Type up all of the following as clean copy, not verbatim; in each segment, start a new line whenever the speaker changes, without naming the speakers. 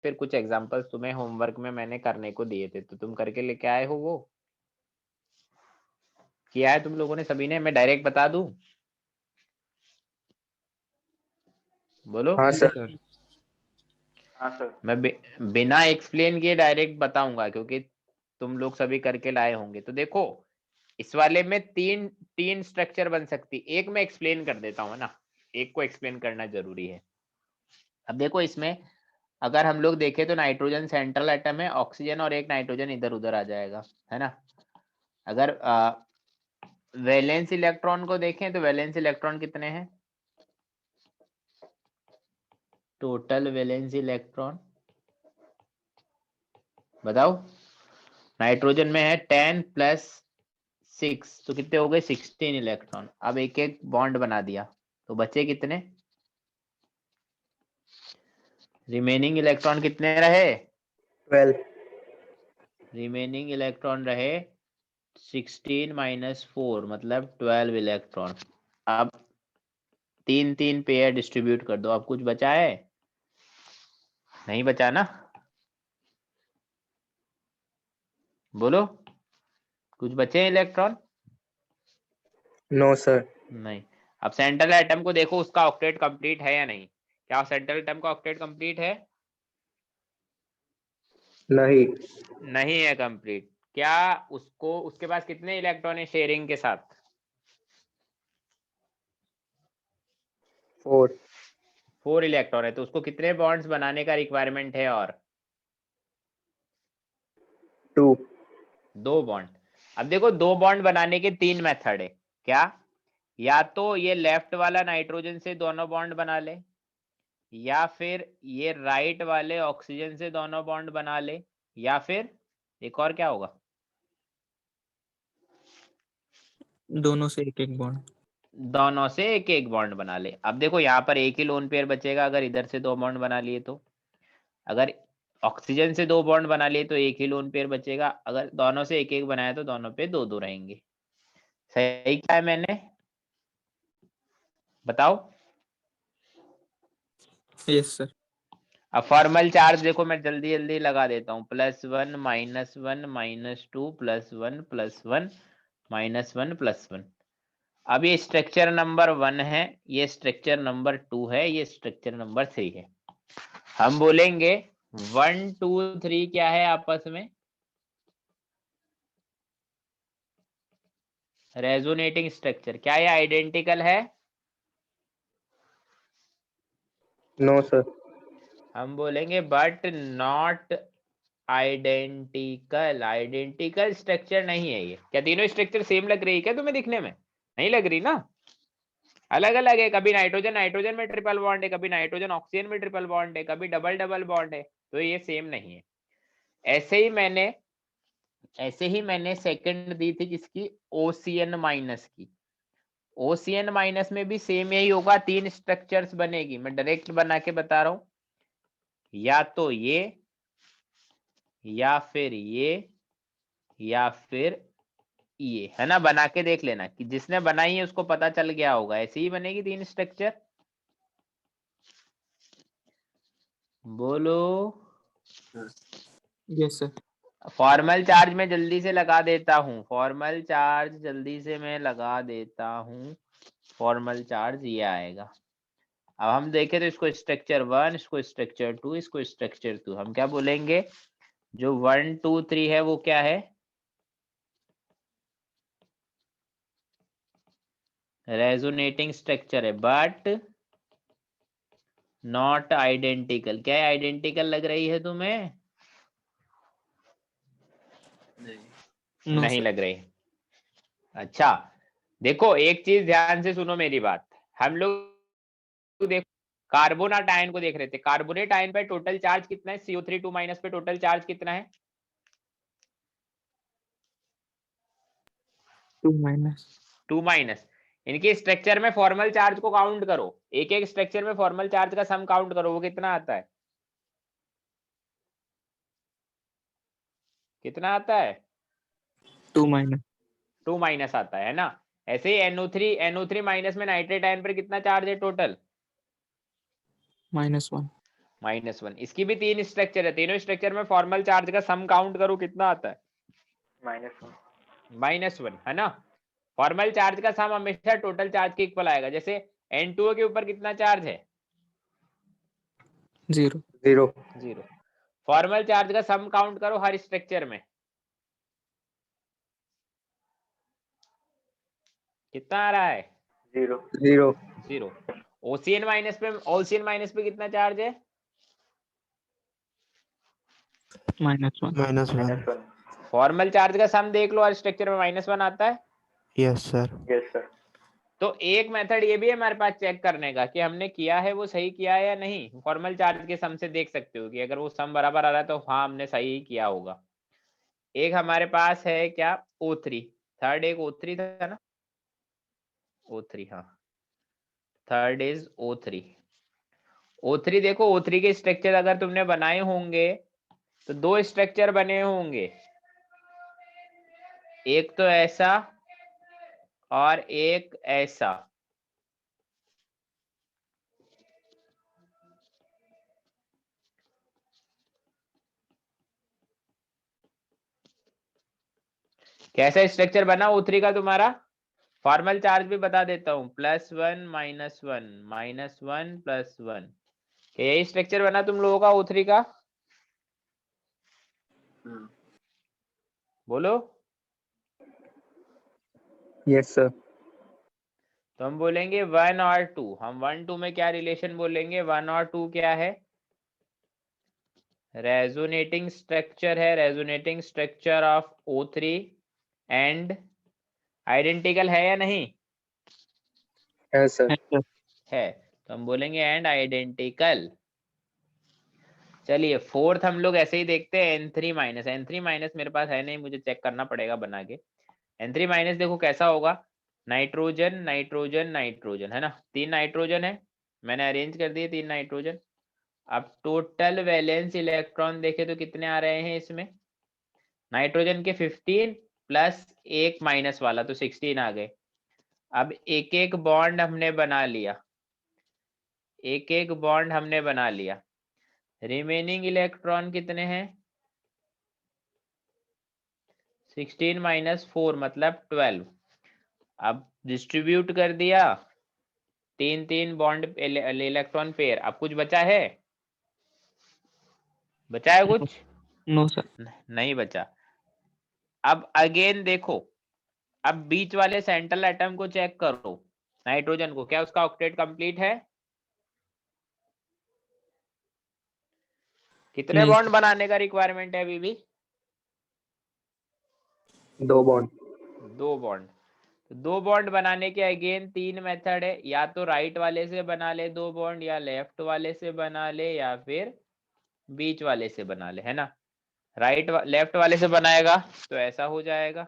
फिर कुछ एग्जांपल्स तुम्हें होमवर्क में मैंने करने को दिए थे, तो तुम करके लेके आए हो? वो किया है तुम लोगों ने सभी ने? मैं डायरेक्ट बता दूं? बोलो।
हाँ
जी
सर।
सर।
हाँ सर।
मैं बिना एक्सप्लेन किए डायरेक्ट बताऊंगा, क्योंकि तुम लोग सभी करके लाए होंगे। तो देखो, इस वाले में तीन तीन स्ट्रक्चर बन सकती, एक मैं एक्सप्लेन कर देता हूँ ना, एक को एक्सप्लेन करना जरूरी है। अब देखो, इसमें अगर हम लोग देखें तो नाइट्रोजन सेंट्रल एटम है, ऑक्सीजन और एक नाइट्रोजन इधर उधर आ जाएगा, है ना। अगर वैलेंस इलेक्ट्रॉन को देखें तो वैलेंस इलेक्ट्रॉन कितने हैं? टोटल वैलेंस इलेक्ट्रॉन बताओ। नाइट्रोजन में है 10 + 6, तो कितने हो गए? 16 इलेक्ट्रॉन। अब एक एक बॉन्ड बना दिया, तो बचे कितने? रिमेनिंग इलेक्ट्रॉन कितने रहे?
12।
रिमेनिंग इलेक्ट्रॉन रहे 16 - 4, मतलब 12 इलेक्ट्रॉन। अब तीन तीन पेयर डिस्ट्रीब्यूट कर दो। अब कुछ बचा है? नहीं बचा ना? बोलो, कुछ बचे हैं इलेक्ट्रॉन?
No sir.
नहीं। अब सेंट्रल एटम को देखो, उसका ऑक्टेट कंप्लीट है या नहीं? क्या सेंट्रल एटम का ऑक्टेट कंप्लीट है?
नहीं।
नहीं है कंप्लीट। क्या उसको, उसके पास कितने इलेक्ट्रॉन है शेयरिंग के साथ?
4।
4 इलेक्ट्रॉन है, तो उसको कितने बॉन्ड्स बनाने का रिक्वायरमेंट है? और
2।
2 बॉन्ड। अब देखो, 2 बॉन्ड बनाने के 3 मेथड है। क्या? या तो ये लेफ्ट वाला नाइट्रोजन से दोनों बॉन्ड बना ले, या फिर ये राइट वाले ऑक्सीजन से दोनों बॉन्ड बना ले, या फिर एक और क्या होगा?
दोनों से एक एक बॉन्ड।
दोनों से एक एक बॉन्ड बना ले। अब देखो, यहाँ पर एक ही लोन पेयर बचेगा अगर इधर से 2 बॉन्ड बना लिए तो। अगर ऑक्सीजन से 2 बॉन्ड बना लिए तो एक ही लोन पेयर बचेगा। अगर दोनों से एक एक बनाया तो दोनों पे 2 2 रहेंगे। सही क्या है मैंने? बताओ।
Yes sir.
अब फॉर्मल चार्ज देखो, मैं जल्दी जल्दी लगा देता हूँ। +1 -1 -2 +1 +1 -1 +1। अब ये स्ट्रक्चर नंबर 1 है, ये स्ट्रक्चर नंबर 2 है, ये स्ट्रक्चर नंबर 3 है। हम बोलेंगे 1 2 3 क्या है आपस में? Resonating structure. क्या ये आइडेंटिकल है?
No sir.
हम बोलेंगे but not identical. Identical structure नहीं है ये। क्या तीनों स्ट्रक्चर सेम लग रही है क्या तुम्हें दिखने में? नहीं लग रही ना, अलग अलग है। कभी नाइट्रोजन नाइट्रोजन में ट्रिपल बॉन्ड है, कभी नाइट्रोजन ऑक्सीजन में ट्रिपल बॉन्ड है, कभी डबल डबल बॉन्ड है, तो ये सेम नहीं है। ऐसे ही मैंने सेकंड दी थी किसकी? OCN- की। OCN- में भी सेम यही होगा, 3 स्ट्रक्चर्स बनेगी। मैं डायरेक्ट बना के बता रहा हूं, या तो ये, या फिर ये, या फिर ये, है ना। बना के देख लेना, कि जिसने बनाई है उसको पता चल गया होगा। ऐसे ही बनेगी 3 स्ट्रक्चर। बोलो।
Yes sir.
फॉर्मल चार्ज में जल्दी से लगा देता हूँ, फॉर्मल चार्ज जल्दी से मैं लगा देता हूँ। फॉर्मल चार्ज ये आएगा। अब हम देखें तो इसको स्ट्रक्चर 1, इसको स्ट्रक्चर 2, इसको स्ट्रक्चर 2। हम क्या बोलेंगे? जो 1 2 3 है वो क्या है? रेजोनेटिंग स्ट्रक्चर है, बट नॉट आइडेंटिकल। क्या आइडेंटिकल लग रही है तुम्हें?
नो
नहीं
सर।
लग रही। अच्छा, देखो एक चीज ध्यान से सुनो मेरी बात। हम लोग देखो, कार्बोनेट आयन को देख रहे थे। कार्बोनेट आयन पे टोटल चार्ज कितना है? CO3 2- पे टोटल चार्ज कितना है?
2
2-। इनके स्ट्रक्चर में फॉर्मल चार्ज को काउंट करो, एक एक स्ट्रक्चर में फॉर्मल चार्ज का सम काउंट करो, वो कितना आता है? कितना आता है?
2
2- आता है ना। ऐसे ही NO3 माइनस में नाइट्रेट आयन पर कितना चार्ज है टोटल?
-1।
-1। इसकी भी 3 स्ट्रक्चर है, तीनों स्ट्रक्चर में फॉर्मल चार्ज का सम काउंट करो कितना आता है, -1 है ना। फॉर्मल चार्ज का सम हमेशा टोटल चार्ज के इक्वल आएगा। जैसे N2O के ऊपर कितना चार्ज है,
0
0
0। फॉर्मल चार्ज का सम काउंट करो हर स्ट्रक्चर में, कितना आ रहा है,
0
0। ओसीएन माइनस पे कितना चार्ज है,
-1
फॉर्मल चार्ज का सम देख लो, हर स्ट्रक्चर में -1 आता है।
Yes sir.
तो एक मेथड ये भी है हमारे पास चेक करने का कि हमने किया है वो सही किया है या नहीं। फॉर्मल चार्ज के सम से देख सकते हो कि अगर वो सम बराबर आ रहा है तो हाँ हमने सही ही किया होगा। एक हमारे पास है क्या, O3, थर्ड एक O3 था ना, O3, हाँ थर्ड इज O3। O3 देखो, O3 के स्ट्रक्चर अगर तुमने बनाए होंगे तो 2 स्ट्रक्चर बने होंगे, एक तो ऐसा और एक ऐसा। कैसा स्ट्रक्चर बना O3 का तुम्हारा, फॉर्मल चार्ज भी बता देता हूं, +1 -1 -1 +1। यही स्ट्रक्चर बना तुम लोगों का O3 का, बोलो।
Yes sir.
तो हम बोलेंगे 1 और 2, हम 1 2 में क्या रिलेशन बोलेंगे, 1 और 2 क्या है, रेजोनेटिंग स्ट्रक्चर है, resonating structure of O3 and identical है या नहीं
है सर।
है, तो हम बोलेंगे एंड आइडेंटिकल। चलिए फोर्थ हम लोग ऐसे ही देखते हैं, N3 मेरे पास है नहीं, मुझे चेक करना पड़ेगा बना के। N3 देखो कैसा होगा, नाइट्रोजन नाइट्रोजन नाइट्रोजन है ना, 3 नाइट्रोजन है, मैंने अरेंज कर दिए 3 नाइट्रोजन। अब टोटल वैलेंस इलेक्ट्रॉन देखे तो कितने आ रहे हैं इसमें, नाइट्रोजन के 15 प्लस एक माइनस वाला तो 16 आ गए। अब एक एक बॉन्ड हमने बना लिया, एक एक बॉन्ड हमने बना लिया, रिमेनिंग इलेक्ट्रॉन कितने हैं, 16 - 4 मतलब 12। अब डिस्ट्रीब्यूट कर दिया, 3 बॉन्ड इलेक्ट्रॉन पेयर। अब कुछ बचा है, बचा है कुछ,
नो सर।
नहीं बचा। अब अगेन देखो, अब बीच वाले सेंट्रल एटम को चेक करो, नाइट्रोजन को, क्या उसका ऑक्टेट कंप्लीट है, कितने
नहीं
बॉन्ड बनाने का रिक्वायरमेंट है अभी भी,
2 बॉन्ड।
2 बॉन्ड। तो 2 बॉन्ड बनाने के अगेन 3 मेथड है, या तो राइट वाले से बना ले 2 बॉन्ड, या लेफ्ट वाले से बना ले, या फिर बीच वाले से बना ले, है ना। लेफ्ट वाले से बनाएगा तो ऐसा हो जाएगा,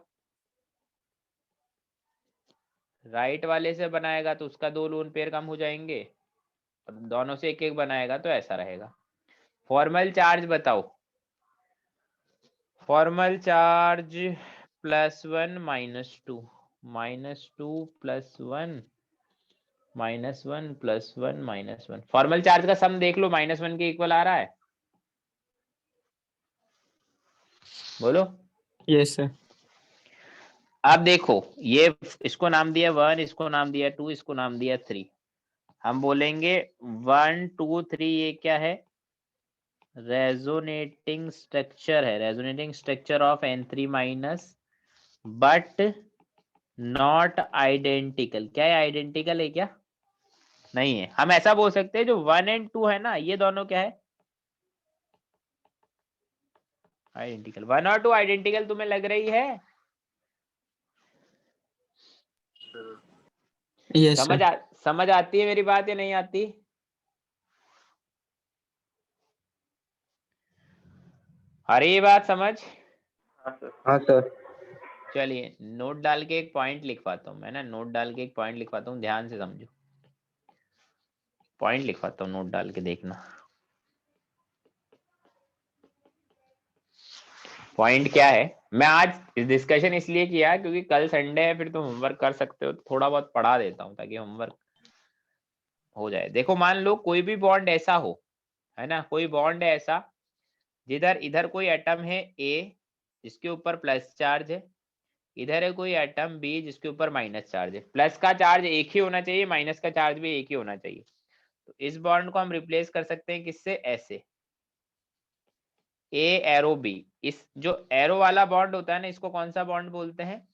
राइट वाले से बनाएगा तो उसका 2 लोन पेयर कम हो जाएंगे, और दोनों से एक एक बनाएगा तो ऐसा रहेगा। फॉर्मल चार्ज बताओ, फॉर्मल चार्ज +1 -2 -2 +1 -1 +1 -1। फॉर्मल चार्ज का सम देख लो, -1 के इक्वल आ रहा है, बोलो।
Yes sir.
अब देखो, ये इसको नाम दिया 1, इसको नाम दिया 2, इसको नाम दिया 3। हम बोलेंगे 1 2 3 ये क्या है, रेजोनेटिंग स्ट्रक्चर है, resonating structure of N3- but not identical. क्या है, आइडेंटिकल है क्या, नहीं है। हम ऐसा बोल सकते हैं जो 1 और 2 है ना, ये दोनों क्या है, आइडेंटिकल। 1 और 2 आइडेंटिकल तुम्हें लग रही है,
यस सर।
समझ आती है मेरी बात या नहीं आती, अरे ये बात समझ।
हाँ सर।
चलिए नोट डाल के एक पॉइंट लिखवाता हूँ मैं ना, नोट डाल के एक पॉइंट लिखवाता हूँ, ध्यान से समझो, पॉइंट लिखवाता हूँ नोट डाल के, देखना पॉइंट क्या है। मैं आज डिस्कशन इसलिए किया क्योंकि कल संडे है, फिर तुम होमवर्क कर सकते हो, तो थोड़ा बहुत पढ़ा देता हूँ ताकि होमवर्क हो जाए। देखो मान लो कोई भी बॉन्ड ऐसा हो, है ना। कोई बॉन्ड है ऐसा जिधर इधर कोई एटम है ए जिसके ऊपर प्लस चार्ज है, इधर है कोई एटम बी जिसके ऊपर माइनस चार्ज है। प्लस का चार्ज एक ही होना चाहिए, माइनस का चार्ज भी एक ही होना चाहिए। तो इस बॉन्ड को हम रिप्लेस कर सकते हैं किससे, ऐसे ए एरो बी। इस जो एरो वाला बॉन्ड होता है ना, इसको कौन सा बॉन्ड बोलते हैं,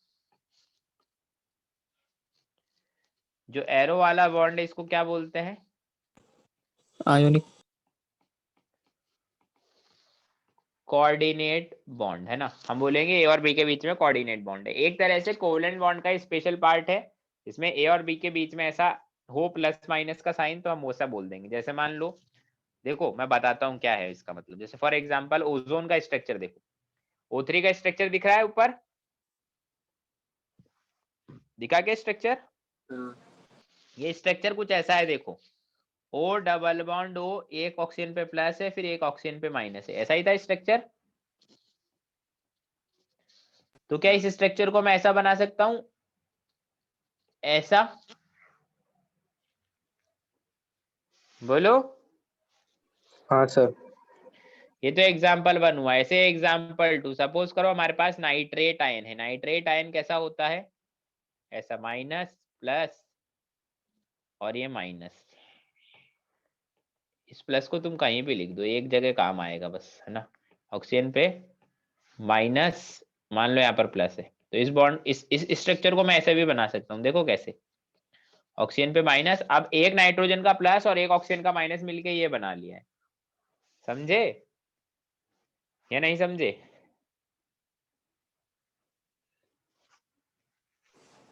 जो एरो वाला बॉन्ड है इसको क्या बोलते हैं,
आयोनिक।
कोऑर्डिनेट बॉन्ड, है ना। हम बोलेंगे ए और बी के बीच में कोऑर्डिनेट बॉन्ड है। एक तरह से कोवेलेंट बॉन्ड का स्पेशल पार्ट है, इसमें ए और बी के बीच में ऐसा हो प्लस माइनस का साइन, तो हम वैसा बोल देंगे। जैसे मान लो, देखो मैं बताता हूँ क्या है इसका मतलब। जैसे फॉर एग्जांपल ओजोन का स्ट्रक्चर देखो, O3 का स्ट्रक्चर दिख रहा है ऊपर, दिखा क्या स्ट्रक्चर, ये स्ट्रक्चर कुछ ऐसा है देखो, O डबल बॉन्ड O, एक ऑक्सीजन पे प्लस है, फिर एक ऑक्सीजन पे माइनस है, ऐसा ही था स्ट्रक्चर। तो क्या इस स्ट्रक्चर को मैं ऐसा बना सकता हूं, ऐसा, बोलो।
हाँ सर।
ये तो एग्जाम्पल 1 हुआ। ऐसे एग्जाम्पल 2, सपोज करो हमारे पास नाइट्रेट आयन है। नाइट्रेट आयन कैसा होता है, ऐसा माइनस प्लस और ये माइनस। इस प्लस को तुम कहीं भी लिख दो, एक जगह काम आएगा बस, है ना। ऑक्सीजन पे माइनस, मान लो यहाँ पर प्लस है, तो इस बॉन्ड इस स्ट्रक्चर को मैं ऐसे भी बना सकता हूँ। देखो कैसे, ऑक्सीजन पे माइनस, अब एक नाइट्रोजन का प्लस और एक ऑक्सीजन का माइनस मिलके ये बना लिया है। समझे या नहीं समझे?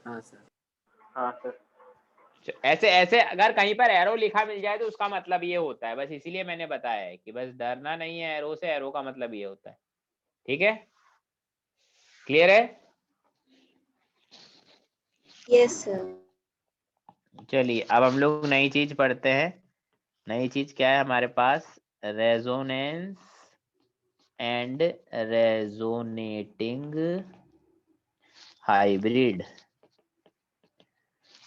हाँ सर। हाँ सर।
ऐसे ऐसे अगर कहीं पर एरो लिखा मिल जाए तो उसका मतलब ये होता है, बस इसीलिए मैंने बताया है कि बस डरना नहीं है एरो से, एरो का मतलब ये होता है। ठीक है, क्लियर है?
Yes sir.
चलिए अब हम लोग नई चीज पढ़ते हैं। नई चीज क्या है हमारे पास, रेजोनेंस एंड रेजोनेटिंग हाइब्रिड।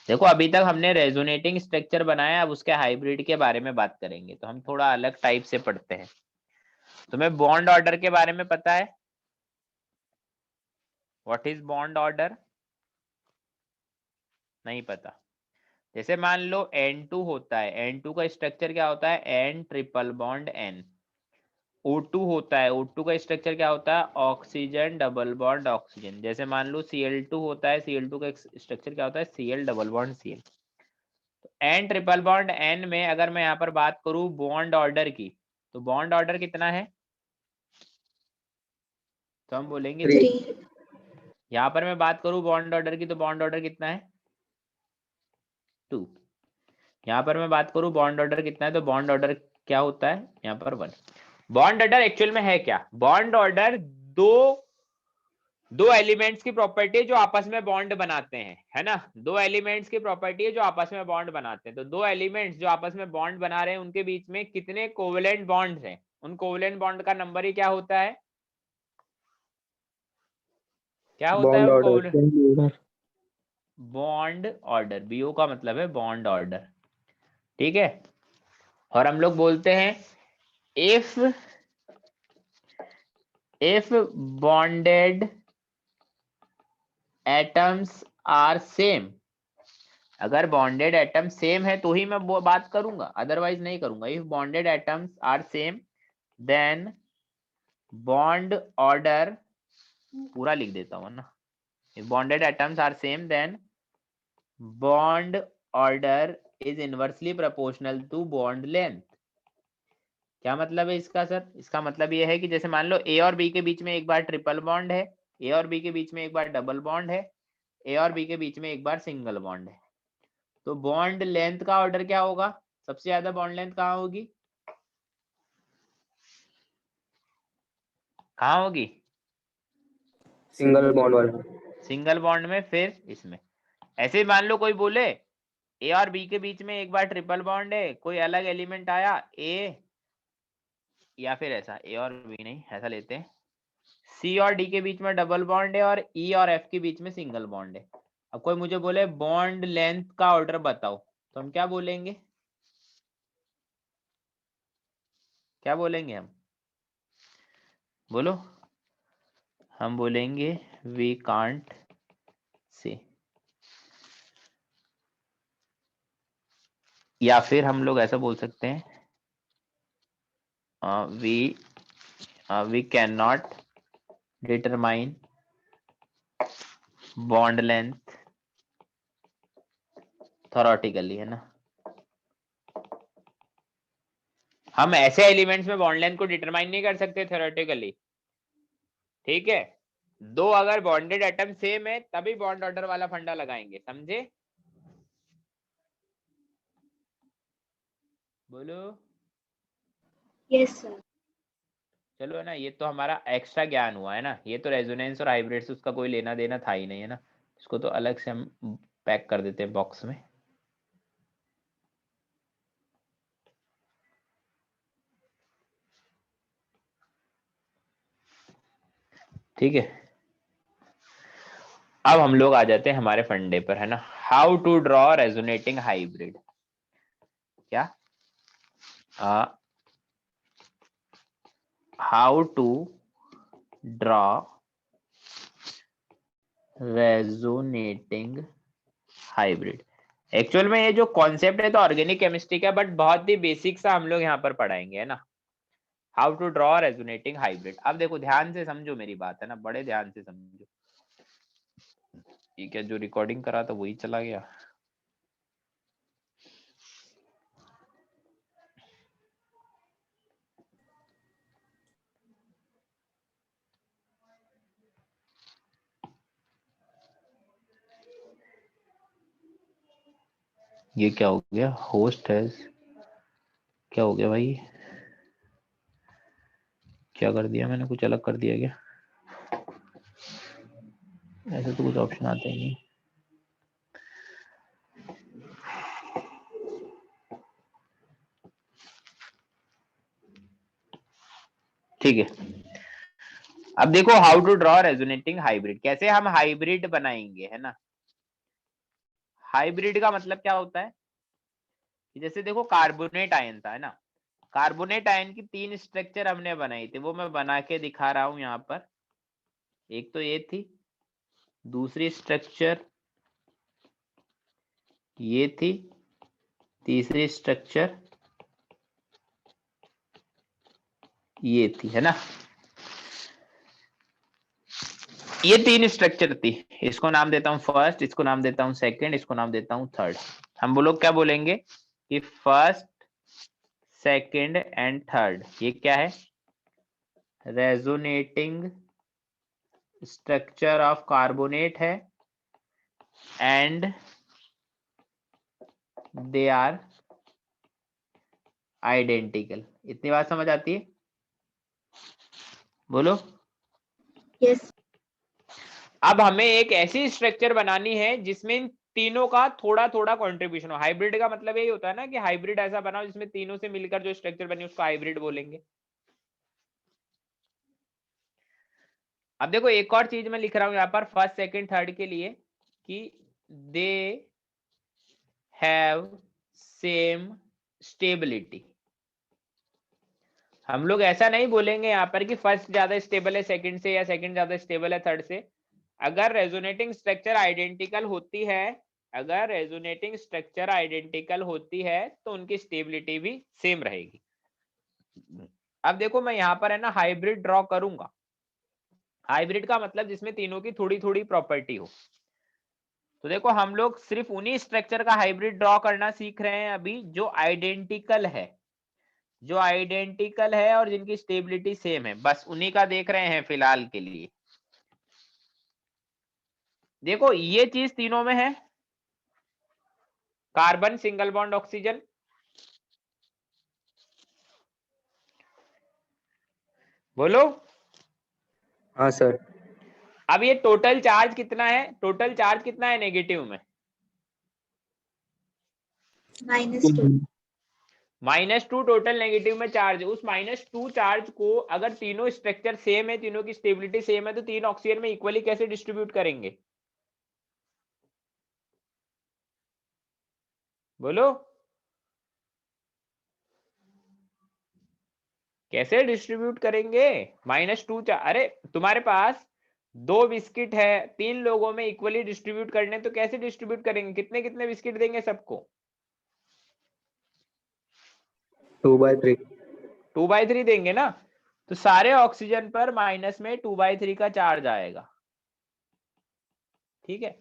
देखो अभी तक हमने रेजोनेटिंग स्ट्रक्चर बनाया, अब उसके हाइब्रिड के बारे में बात करेंगे, तो हम थोड़ा अलग टाइप से पढ़ते हैं। तुम्हें बॉन्ड ऑर्डर के बारे में पता है, व्हाट इज बॉन्ड ऑर्डर? नहीं पता। जैसे मान लो N2 होता है, N2 का स्ट्रक्चर क्या होता है, N triple bond N। O2 होता है, O2 का स्ट्रक्चर क्या होता है, ऑक्सीजन डबल बॉन्ड ऑक्सीजन। जैसे मान लो Cl2 होता है, Cl2 का स्ट्रक्चर क्या होता है, Cl डबल बॉन्ड Cl। तो N ट्रिपल बॉन्ड N में अगर मैं यहाँ पर बात करूं बॉन्ड ऑर्डर की, तो बॉन्ड ऑर्डर कितना है, तो हम बोलेंगे 3।
3।
यहाँ पर मैं बात करूं बॉन्ड ऑर्डर की, तो बॉन्ड ऑर्डर कितना है, 2। यहाँ पर मैं बात करूं बॉन्ड ऑर्डर कितना है, तो बॉन्ड ऑर्डर क्या होता है यहाँ पर 1। बॉन्ड ऑर्डर एक्चुअल में है क्या, बॉन्ड ऑर्डर दो एलिमेंट्स की प्रॉपर्टी है जो आपस में बॉन्ड बनाते हैं, है ना। दो एलिमेंट्स की प्रॉपर्टी है जो आपस में बॉन्ड बनाते हैं। तो दो एलिमेंट्स जो आपस में बॉन्ड बना रहे हैं उनके बीच में कितने कोवेलेंट बॉन्ड्स हैं, उन कोवेलेंट बॉन्ड का नंबर ही क्या होता है, क्या होता है
बॉन्ड
उन
order.
Covalent, bond order. BO का मतलब है बॉन्ड ऑर्डर, ठीक है। और हम लोग बोलते हैं if bonded atoms are same, अगर बॉन्डेड एटम सेम है तो ही मैं वो बात करूंगा, अदरवाइज नहीं करूंगा। If bonded atoms are same then bond order, पूरा लिख देता हूँ ना, if bonded atoms are same then bond order is inversely proportional to bond length. क्या मतलब है इसका सर, इसका मतलब ये है कि जैसे मान लो ए और बी के बीच में एक बार ट्रिपल बॉन्ड है, ए और बी के बीच में एक बार डबल बॉन्ड है, ए और बी के बीच में एक बार सिंगल बॉन्ड है, तो बॉन्ड लेंथ का ऑर्डर क्या होगा, सबसे ज्यादा बॉन्ड लेंथ कहाँ होगी, कहाँ होगी,
सिंगल बॉन्ड वाला।
सिंगल बॉन्ड में, फिर इसमें। ऐसे ही मान लो कोई बोले ए और बी के बीच में एक बार ट्रिपल बॉन्ड है, कोई अलग एलिमेंट आया ए, या फिर ऐसा ए और बी नहीं, ऐसा लेते हैं सी और डी के बीच में डबल बॉन्ड है और ई और एफ के बीच में सिंगल बॉन्ड है। अब कोई मुझे बोले बॉन्ड लेंथ का ऑर्डर बताओ, तो हम क्या बोलेंगे, क्या बोलेंगे हम? बोलो। हम बोलेंगे वी कांट से, या फिर हम लोग ऐसा बोल सकते हैं we can not determine bond length theoretically, है ना। हम ऐसे एलिमेंट्स में बॉन्ड लेंथ को डिटरमाइन नहीं कर सकते थ्योरेटिकली, ठीक है। दो अगर बॉन्डेड एटम सेम है तभी बॉन्ड ऑर्डर वाला फंडा लगाएंगे, समझे? बोलो।
Yes sir.
चलो, है ना, ये तो हमारा एक्स्ट्रा ज्ञान हुआ, है ना। ये तो रेजोनेंस और हाइब्रिड से उसका कोई लेना देना था ही नहीं, है ना। इसको तो अलग से हम पैक कर देते हैं बॉक्स में। ठीक है, अब हम लोग आ जाते हैं हमारे फंडे पर, है ना। How to draw resonating hybrid. क्या? How to draw resonating hybrid. Actual में ये जो कॉन्सेप्ट है तो ऑर्गेनिक केमिस्ट्री का, बट बहुत ही बेसिक सा हम लोग यहाँ पर पढ़ाएंगे, है ना। How to draw resonating hybrid. अब देखो, ध्यान से समझो मेरी बात, है ना, बड़े ध्यान से समझो। ये क्या, जो रिकॉर्डिंग करा था वही चला गया? ये क्या हो गया? होस्ट है, क्या हो गया भाई? क्या कर दिया मैंने? कुछ अलग कर दिया क्या? ऐसे तो कुछ ऑप्शन आते ही नहीं। ठीक है, अब देखो how to draw resonating hybrid. कैसे हम हाइब्रिड बनाएंगे, है ना। हाइब्रिड का मतलब क्या होता है कि जैसे देखो कार्बोनेट आयन था, है ना। कार्बोनेट आयन की 3 स्ट्रक्चर हमने बनाई थी, वो मैं बना के दिखा रहा हूं यहाँ पर। एक तो ये थी, दूसरी स्ट्रक्चर ये थी, तीसरी स्ट्रक्चर ये थी, है ना। ये 3 स्ट्रक्चर थी। इसको नाम देता हूं फर्स्ट, इसको नाम देता हूं सेकंड, इसको नाम देता हूं थर्ड। हम लोग क्या बोलेंगे कि फर्स्ट, सेकंड एंड थर्ड ये क्या है? रेजोनेटिंग स्ट्रक्चर ऑफ कार्बोनेट है एंड दे आर आइडेंटिकल। इतनी बात समझ आती है? बोलो।
यस।
अब हमें एक ऐसी स्ट्रक्चर बनानी है जिसमें इन तीनों का थोड़ा थोड़ा कंट्रीब्यूशन हो। हाइब्रिड का मतलब यही होता है ना कि हाइब्रिड ऐसा बनाओ जिसमें तीनों से मिलकर जो स्ट्रक्चर बनी उसको हाइब्रिड बोलेंगे। अब देखो, एक और चीज मैं लिख रहा हूं यहाँ पर फर्स्ट सेकंड थर्ड के लिए कि दे हैव सेम स्टेबिलिटी। हम लोग ऐसा नहीं बोलेंगे यहाँ पर कि फर्स्ट ज्यादा स्टेबल है सेकंड से या सेकंड ज्यादा स्टेबल है थर्ड से। अगर रेजोनेटिंग स्ट्रक्चर आइडेंटिकल होती है, अगर रेजोनेटिंग स्ट्रक्चर आइडेंटिकल होती है तो उनकी स्टेबिलिटी भी सेम रहेगी। अब देखो, मैं यहाँ पर, है ना, हाइब्रिड ड्रॉ करूंगा। हाइब्रिड का मतलब जिसमें तीनों की थोड़ी थोड़ी प्रॉपर्टी हो। तो देखो, हम लोग सिर्फ उन्हीं स्ट्रक्चर का हाइब्रिड ड्रॉ करना सीख रहे हैं अभी जो आइडेंटिकल है, जो आइडेंटिकल है और जिनकी स्टेबिलिटी सेम है, बस उन्हीं का देख रहे हैं फिलहाल के लिए। देखो, ये चीज तीनों में है, कार्बन सिंगल बॉन्ड ऑक्सीजन। बोलो।
हाँ सर।
अब ये टोटल चार्ज कितना है? टोटल चार्ज कितना है नेगेटिव में?
-2।
-2 टोटल नेगेटिव में चार्ज। उस -2 चार्ज को अगर तीनों स्ट्रक्चर सेम है, तीनों की स्टेबिलिटी सेम है, तो 3 ऑक्सीजन में इक्वली कैसे डिस्ट्रीब्यूट करेंगे? बोलो। कैसे डिस्ट्रीब्यूट करेंगे? -2 अरे तुम्हारे पास 2 बिस्किट है, 3 लोगों में इक्वली डिस्ट्रीब्यूट करने, तो कैसे डिस्ट्रीब्यूट करेंगे? कितने कितने बिस्किट देंगे सबको?
2/3।
2/3 देंगे ना, तो सारे ऑक्सीजन पर माइनस में 2/3 का चार्ज आएगा। ठीक है,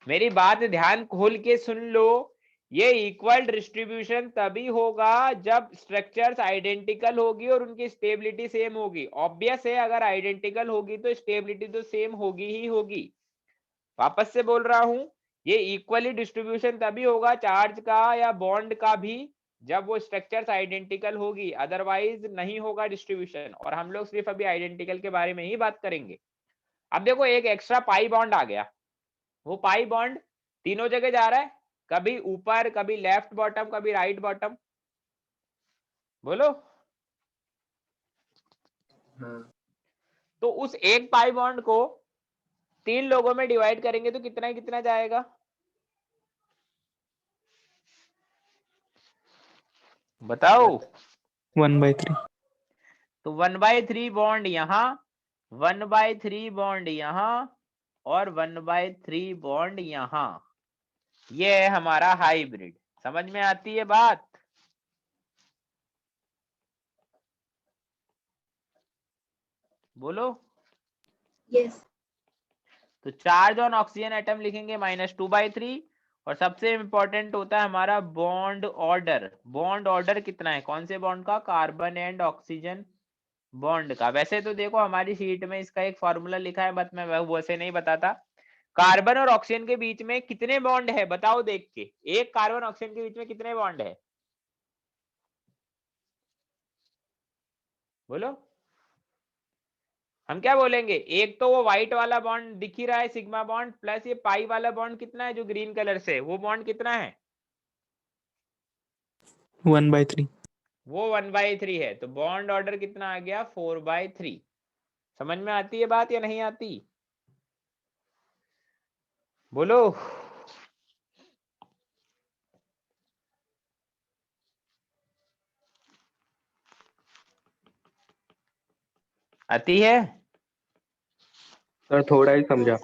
मेरी बात ध्यान खोल के सुन लो। ये इक्वल डिस्ट्रीब्यूशन तभी होगा जब स्ट्रक्चर्स आइडेंटिकल होगी और उनकी स्टेबिलिटी सेम होगी। ऑब्वियस है, अगर आइडेंटिकल होगी तो स्टेबिलिटी तो सेम होगी ही होगी। वापस से बोल रहा हूं, ये इक्वली डिस्ट्रीब्यूशन तभी होगा चार्ज का या बॉन्ड का भी, जब वो स्ट्रक्चर्स आइडेंटिकल होगी, अदरवाइज नहीं होगा डिस्ट्रीब्यूशन। और हम लोग सिर्फ अभी आइडेंटिकल के बारे में ही बात करेंगे। अब देखो, एक एक्स्ट्रा पाई बॉन्ड आ गया। वो पाई बॉन्ड तीनों जगह जा रहा है, कभी ऊपर, कभी लेफ्ट बॉटम, कभी राइट बॉटम। बोलो।
हाँ
तो उस एक पाई बॉन्ड को 3 लोगों में डिवाइड करेंगे तो कितना कितना जाएगा? बताओ।
1/3।
तो 1/3 बॉन्ड यहाँ, 1/3 बॉन्ड यहाँ, और 1/3 बॉन्ड यहाँ। ये है हमारा हाइब्रिड। समझ में आती है बात? बोलो।
Yes.
तो चार्ज ऑन ऑक्सीजन एटम लिखेंगे -2/3। और सबसे इंपॉर्टेंट होता है हमारा बॉन्ड ऑर्डर। बॉन्ड ऑर्डर कितना है? कौन से बॉन्ड का? कार्बन एंड ऑक्सीजन बॉन्ड का। वैसे तो देखो हमारी शीट में इसका एक फॉर्मूला लिखा है, बट मैं वैसे नहीं बताता। कार्बन और ऑक्सीजन के बीच में कितने बॉन्ड है बताओ देख के। एक कार्बन ऑक्सीजन के बीच में कितने बॉन्ड है? बोलो। हम क्या बोलेंगे? एक तो वो व्हाइट वाला बॉन्ड दिख ही रहा है, सिग्मा बॉन्ड, प्लस ये पाई वाला बॉन्ड कितना है जो ग्रीन कलर से, वो बॉन्ड कितना है?
1/3।
वो 1/3 है। तो बॉन्ड ऑर्डर कितना आ गया? 4/3। समझ में आती है बात या नहीं आती? बोलो। आती है?
सर थोड़ा ही समझा।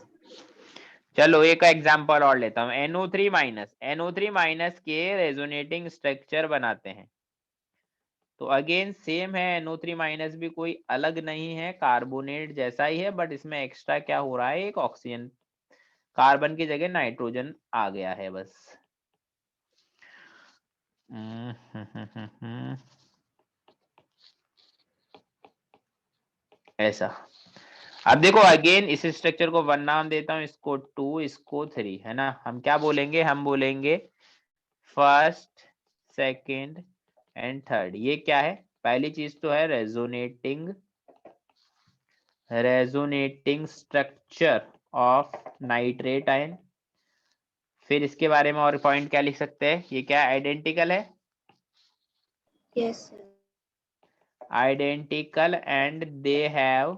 चलो एक एग्जांपल और लेता हूं। NO3 माइनस के रेजोनेटिंग स्ट्रक्चर बनाते हैं। तो अगेन सेम है, NO3 माइनस भी कोई अलग नहीं है, कार्बोनेट जैसा ही है, बट इसमें एक्स्ट्रा क्या हो रहा है? एक ऑक्सीजन, कार्बन की जगह नाइट्रोजन आ गया है बस। ऐसा। अब देखो अगेन इस स्ट्रक्चर को 1 नाम देता हूं, इसको 2, इसको 3, है ना। हम क्या बोलेंगे? हम बोलेंगे फर्स्ट, सेकंड एंड थर्ड। ये क्या है? पहली चीज तो है resonating structure of nitrate ion. फिर इसके बारे में और पॉइंट क्या लिख सकते हैं? ये क्या आइडेंटिकल है?
Yes, sir.
Identical and they have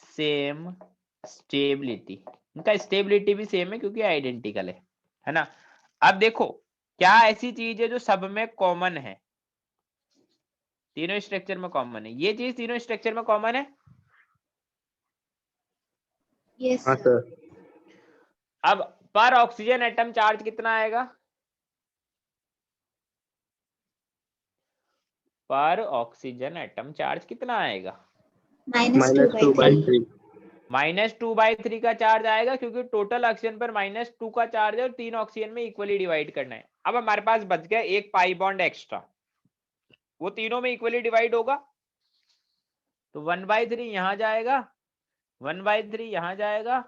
same stability. इनका स्टेबिलिटी भी सेम है क्योंकि आइडेंटिकल है ना। अब देखो, क्या ऐसी चीज है जो सब में कॉमन है? तीनों स्ट्रक्चर में कॉमन है। ये चीज तीनों स्ट्रक्चर में कॉमन है।
Yes,
हाँ
sir.
सर।
अब पर ऑक्सीजन एटम चार्ज कितना आएगा? पर ऑक्सीजन एटम चार्ज कितना आएगा?
-2/3.
-2/3।
-2/3 का चार्ज आएगा क्योंकि टोटल ऑक्सीजन पर -2 का चार्ज है और 3 ऑक्सीजन में इक्वली डिवाइड करना है। अब हमारे पास बच गया एक पाई बॉन्ड एक्स्ट्रा, वो तीनों में इक्वली डिवाइड होगा। तो 1/3 यहां जाएगा, 1/3 यहां जाएगा,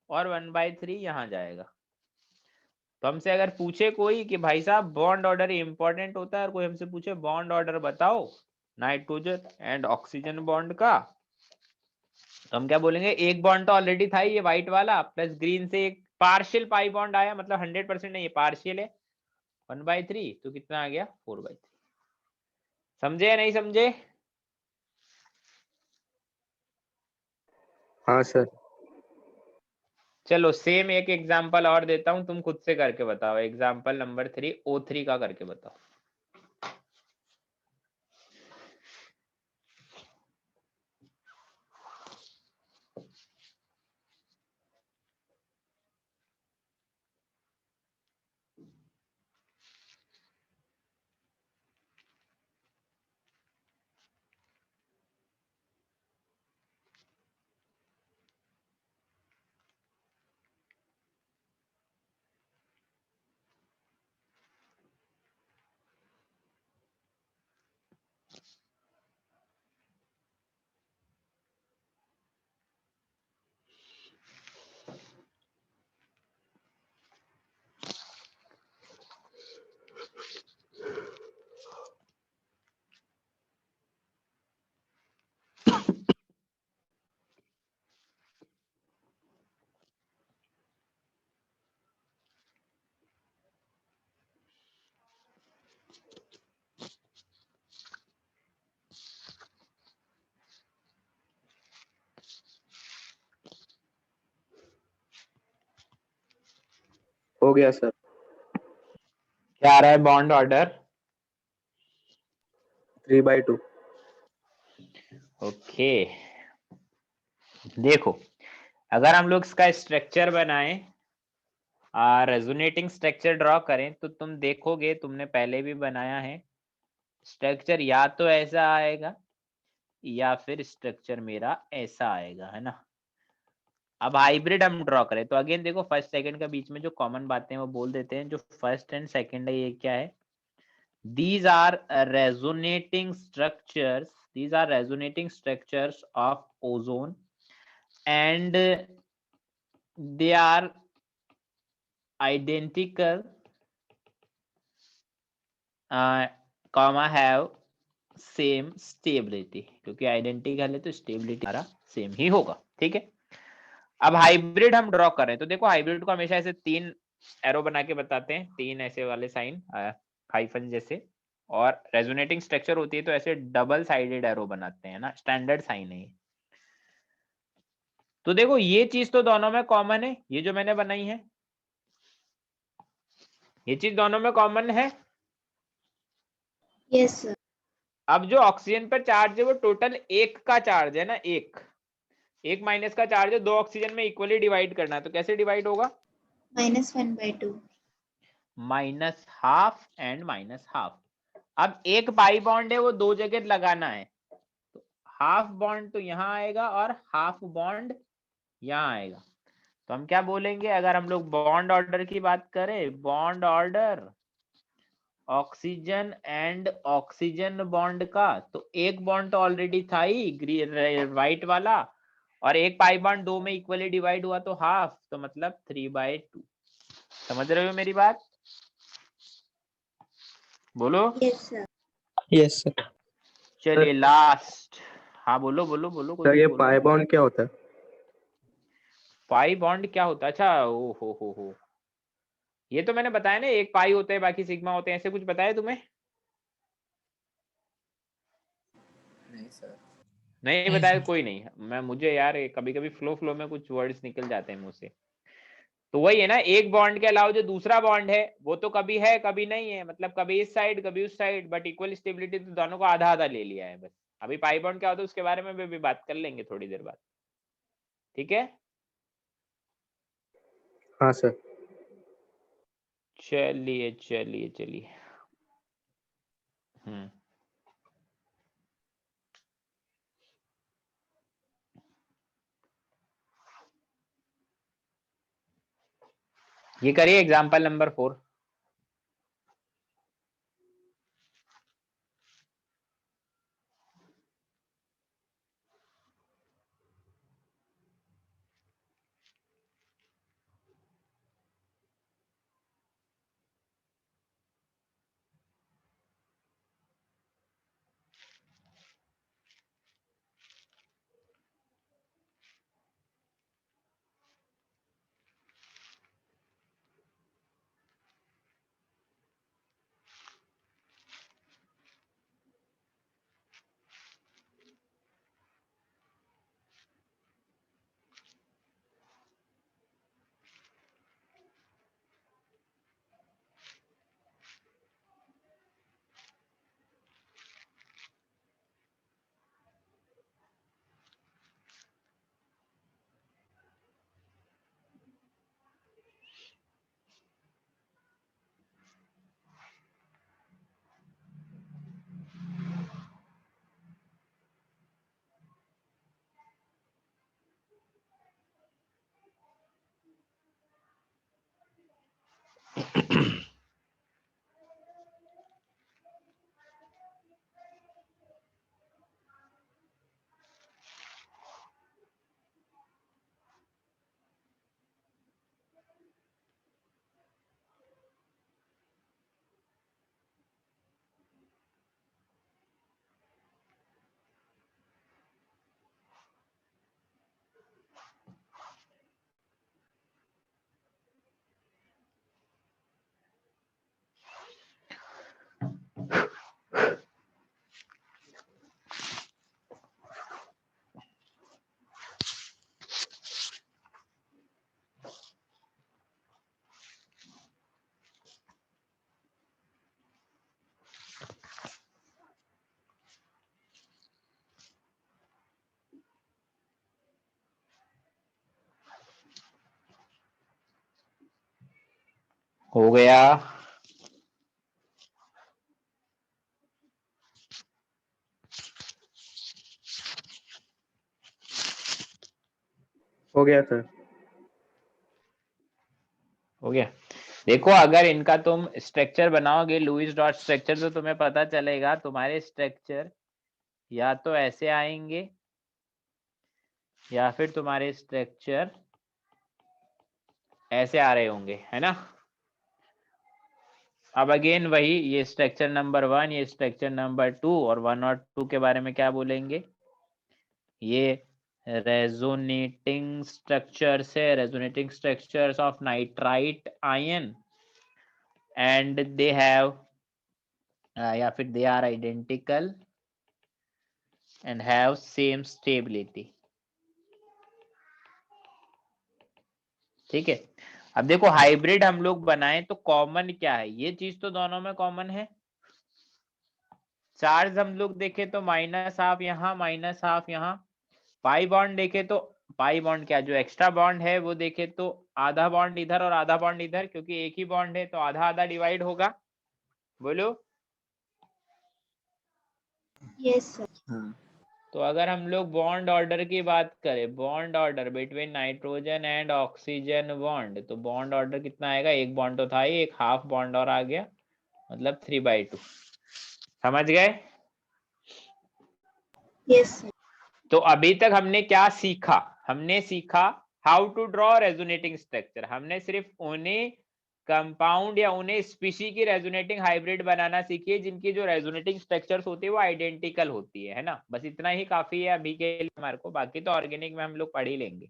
और 1/3 यहां जाएगा। तो हमसे अगर पूछे कोई कि भाई साहब बॉन्ड ऑर्डर इंपॉर्टेंट होता है, और कोई हमसे पूछे बॉन्ड ऑर्डर बताओ नाइट्रोजन एंड ऑक्सीजन बॉन्ड का, तो हम क्या बोलेंगे? एक बॉन्ड तो ऑलरेडी था ये व्हाइट वाला, प्लस ग्रीन से एक पार्शियल पाई बॉन्ड आया, मतलब 100% नहीं है, पार्शियल है। 1/3 तो कितना आ गया? 4/3। समझे या नहीं समझे?
हाँ सर।
चलो सेम एक एग्जांपल और देता हूं, तुम खुद से करके बताओ। एग्जांपल नंबर 3 O3 का करके बताओ।
हो गया सर।
क्या आ रहा है बॉन्ड ऑर्डर?
3/2।
ओके, देखो अगर हम लोग इसका स्ट्रक्चर बनाएं, रेजोनेटिंग स्ट्रक्चर ड्रॉ करें, तो तुम देखोगे, तुमने पहले भी बनाया है स्ट्रक्चर, या तो ऐसा आएगा या फिर स्ट्रक्चर मेरा ऐसा आएगा, है ना। अब हाइब्रिड हम ड्रॉ करें तो अगेन देखो, फर्स्ट सेकंड का बीच में जो कॉमन बातें हैं वो बोल देते हैं। जो फर्स्ट एंड सेकंड है ये क्या है? These are resonating structures. These are resonating structures of ozone, and they are identical, comma have same stability. क्योंकि आइडेंटिकल है तो स्टेबिलिटी हमारा सेम ही होगा, ठीक है। अब हाइब्रिड हम ड्रॉ करें तो देखो, हाइब्रिड को हमेशा ऐसे 3 एरो बना के बताते हैं, 3 ऐसे वाले साइन हाइफन जैसे, और रेजोनेटिंग स्ट्रक्चर होती है तो ऐसे डबल साइडेड एरो बनाते हैं ना, स्टैंडर्ड साइन है ये। तो देखो ये चीज तो दोनों में कॉमन है, ये जो मैंने बनाई है ये चीज दोनों में कॉमन है।
Yes, sir.
अब जो ऑक्सीजन पर चार्ज है वो टोटल 1 का चार्ज है ना, 1 माइनस का चार्ज है, 2 ऑक्सीजन में इक्वली डिवाइड करना है, तो कैसे डिवाइड होगा?
-1/2.
Minus half and minus half. अब एक पाई बॉन्ड है वो 2 जगह लगाना है, तो हाफ बॉन्ड तो यहाँ आएगा और हाफ बॉन्ड यहाँ आएगा। तो हम क्या बोलेंगे, अगर हम लोग बॉन्ड ऑर्डर की बात करें, bond order oxygen and oxygen bond का, तो एक बॉन्ड तो ऑलरेडी था ही व्हाइट वाला, और एक पाई बॉन्ड 2 में इक्वली डिवाइड हुआ तो हाफ, तो मतलब 3/2। समझ रहे हो मेरी बात? बोलो।
Yes, sir.
Yes, sir.
चलिए लास्ट। हाँ बोलो बोलो बोलो, कोई
सर
कुछ
ये
बोलो।
पाई बॉन्ड क्या होता है?
पाई बॉन्ड क्या होता है? अच्छा, ओ हो, ये तो मैंने बताया ना, एक पाई होता है बाकी सिग्मा होते हैं, ऐसे कुछ बताया तुम्हें?
नहीं सर।
नहीं बताया? कोई नहीं, मुझे यार कभी कभी फ्लो में कुछ वर्ड्स निकल जाते हैं मुंह से। तो वही है ना, एक बॉन्ड के अलावा जो दूसरा बॉन्ड है वो तो कभी है कभी नहीं है, मतलब कभी इस साइड कभी उस साइड, बट इक्वल स्टेबिलिटी तो दोनों को आधा आधा ले लिया है बस। अभी पाई बॉन्ड क्या होता है उसके बारे में भी बात कर लेंगे थोड़ी देर बाद, ठीक है।
हाँ सर।
चलिए चलिए चलिए। ये करिए एग्जाम्पल नंबर 4। हो गया।
हो गया सर।
हो गया। देखो अगर इनका तुम स्ट्रक्चर बनाओगे लुईस डॉट स्ट्रक्चर, तो तुम्हें पता चलेगा तुम्हारे स्ट्रक्चर या तो ऐसे आएंगे या फिर तुम्हारे स्ट्रक्चर ऐसे आ रहे होंगे, है ना। अब अगेन वही, ये स्ट्रक्चर नंबर 1, ये स्ट्रक्चर नंबर 2, और 1 और 2 के बारे में क्या बोलेंगे, ये रेजोनेटिंग स्ट्रक्चर्स है, resonating structures of nitrite ion, and they have या फिर they are identical and have same stability. ठीक है। अब देखो हाइब्रिड हम लोग बनाएं तो कॉमन क्या है, ये चीज तो दोनों में कॉमन है। चार्ज हम लोग देखे तो -12 यहाँ, -12 यहाँ। पाई बॉन्ड देखे तो पाई बॉन्ड क्या, जो एक्स्ट्रा बॉन्ड है वो देखे तो आधा बॉन्ड इधर और आधा बॉन्ड इधर, क्योंकि एक ही बॉन्ड है तो आधा आधा डिवाइड होगा। बोलो।
Yes, sir.
हाँ
तो अगर हम लोग बॉन्ड ऑर्डर की बात करें, bond order between nitrogen and oxygen bond, तो बॉन्ड ऑर्डर कितना आएगा, एक बॉन्ड तो था ही, एक हाफ बॉन्ड और आ गया, मतलब 3/2। समझ गए।
Yes, sir.
तो अभी तक हमने क्या सीखा, हमने सीखा how to draw resonating structure. हमने सिर्फ उन्हें कंपाउंड या उन्हें स्पीशी की रेजोनेटिंग हाइब्रिड बनाना सीखी है जिनकी जो रेजोनेटिंग स्ट्रक्चर्स होती है वो आइडेंटिकल होती है ना। बस इतना ही काफी है अभी के लिए हमारे को, बाकी तो ऑर्गेनिक में हम लोग पढ़ ही लेंगे।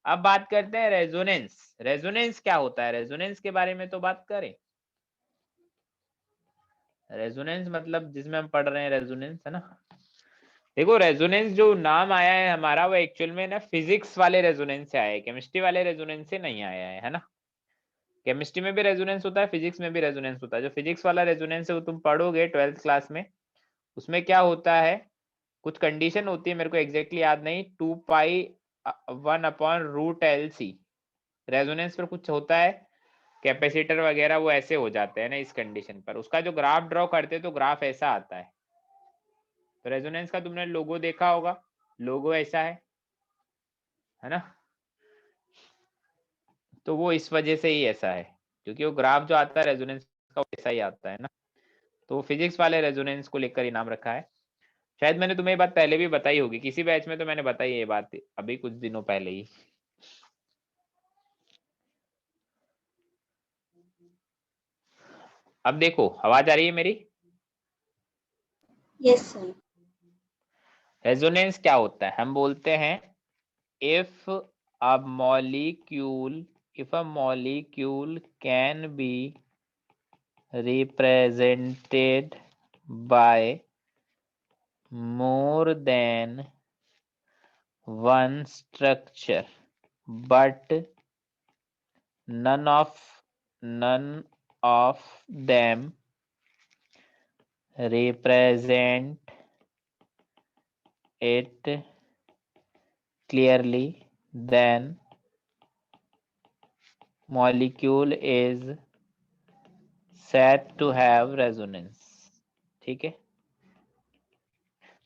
अब बात करते हैं रेजोनेंस। रेजोनेंस क्या होता है, रेजोनेंस के बारे में तो बात करें। रेजोनेंस मतलब जिसमें हम पढ़ रहे हैं रेजोनेंस, है ना। देखो रेजोनेंस जो नाम आया है हमारा वो एक्चुअल में ना फिजिक्स वाले रेजोनेंस से आया है, केमिस्ट्री वाले रेजोनेंस से नहीं आया है ना। केमिस्ट्री में भी रेजोनेंस होता है, फिजिक्स में भी रेजोनेंस होता है। जो फिजिक्स वाला रेजोनेंस है वो तुम पढ़ोगे 12th क्लास में। उसमें क्या होता है, कुछ कंडीशन होती है, मेरे को एग्जैक्टली याद नहीं, 2π1/√LC रेजोनेंस पर कुछ होता है, कैपेसिटर वगैरह वो ऐसे हो जाते हैं ना इस कंडीशन पर। उसका जो ग्राफ ड्रॉ करते हैं तो ग्राफ ऐसा आता है। तो रेजोनेंस का तुमने लोगो देखा होगा, लोगो ऐसा है ना। तो वो इस वजह से ही ऐसा है, क्योंकि वो ग्राफ जो आता है रेजोनेंस का वैसा ही आता है ना। तो फिजिक्स वाले रेजोनेंस को लेकर ही नाम रखा है। शायद मैंने तुम्हें ये बात पहले भी बताई होगी किसी बैच में, तो मैंने बताई ये बात अभी कुछ दिनों पहले ही। अब देखो आवाज आ रही है मेरी।
Yes, sir.
रेजोनेंस क्या होता है, हम बोलते हैं if a molecule can be represented by more than one structure but none of them represent it clearly, then molecule is said to have resonance। ठीक है।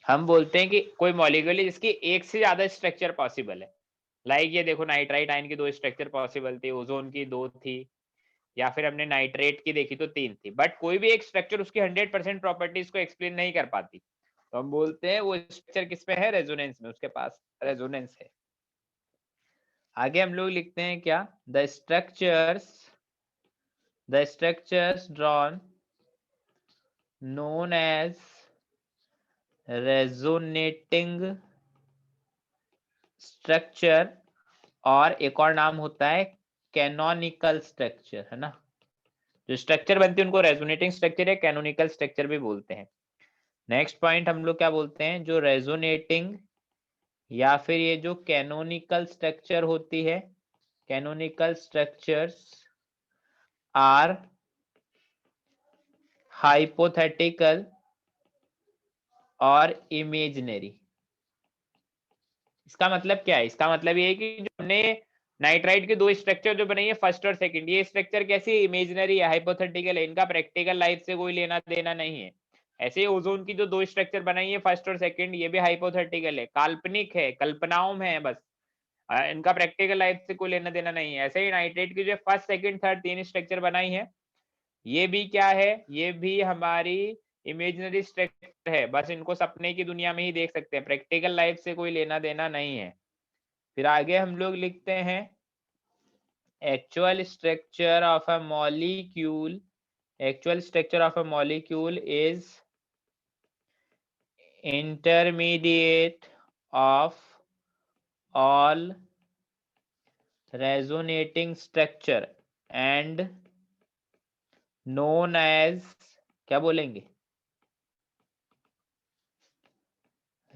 हम बोलते हैं कि कोई मॉलिक्यूल है जिसकी एक से ज्यादा स्ट्रक्चर पॉसिबल है। लाइक ये देखो नाइट्राइट आयन की 2 स्ट्रक्चर पॉसिबल थी, ओजोन की 2 थी, या फिर हमने नाइट्रेट की देखी तो 3 थी, बट कोई भी एक स्ट्रक्चर उसकी 100% प्रॉपर्टीज को एक्सप्लेन नहीं कर पाती, तो हम बोलते हैं वो स्ट्रक्चर किस पे है, रेजोनेंस में, उसके पास रेजोनेंस है। आगे हम लोग लिखते हैं क्या, the structures drawn known as resonating structure, और एक और नाम होता है कैनोनिकल स्ट्रक्चर, है ना। जो स्ट्रक्चर बनती है उनको रेजोनेटिंग स्ट्रक्चर या कैनोनिकल स्ट्रक्चर भी बोलते हैं। नेक्स्ट पॉइंट हम लोग क्या बोलते हैं, जो रेजोनेटिंग या फिर ये जो कैनोनिकल स्ट्रक्चर होती है, कैनोनिकल स्ट्रक्चर्स आर हाइपोथेटिकल और इमेजिनरी। इसका मतलब क्या है, इसका मतलब ये है कि जो हमने नाइट्राइट के दो स्ट्रक्चर जो बने हैं फर्स्ट और सेकंड, ये स्ट्रक्चर कैसी इमेजिनरी है, हाइपोथेटिकल है, इनका प्रैक्टिकल लाइफ से कोई लेना देना नहीं है। ऐसे ही ओजोन की जो दो स्ट्रक्चर बनाई है फर्स्ट और सेकंड, ये भी हाइपोथेटिकल है, काल्पनिक है, कल्पनाओं में है बस, इनका प्रैक्टिकल लाइफ से कोई लेना देना नहीं है। ऐसे ही नाइट्रेट की जो फर्स्ट सेकंड थर्ड तीन स्ट्रक्चर बनाई है, ये भी क्या है, ये भी हमारी इमेजिनरी स्ट्रक्चर है, बस इनको सपने की दुनिया में ही देख सकते हैं, प्रैक्टिकल लाइफ से कोई लेना देना नहीं है। फिर आगे हम लोग लिखते हैं actual structure of a molecule, actual structure of a molecule is intermediate of all resonating structure and known as, क्या बोलेंगे,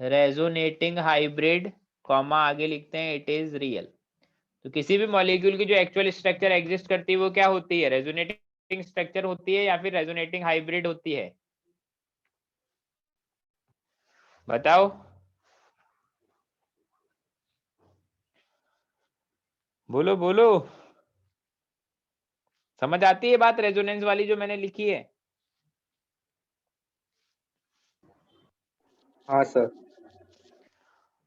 resonating hybrid, कॉमा आगे लिखते हैं it is real। तो किसी भी मॉलिक्यूल की जो एक्चुअल स्ट्रक्चर एग्जिस्ट करती है वो क्या होती है, रेजोनेटिंग स्ट्रक्चर होती है या फिर रेजोनेटिंग हाइब्रिड होती है, बताओ, बोलो बोलो, समझ आती है बात रेजोनेंस वाली जो मैंने लिखी है?
हाँ सर।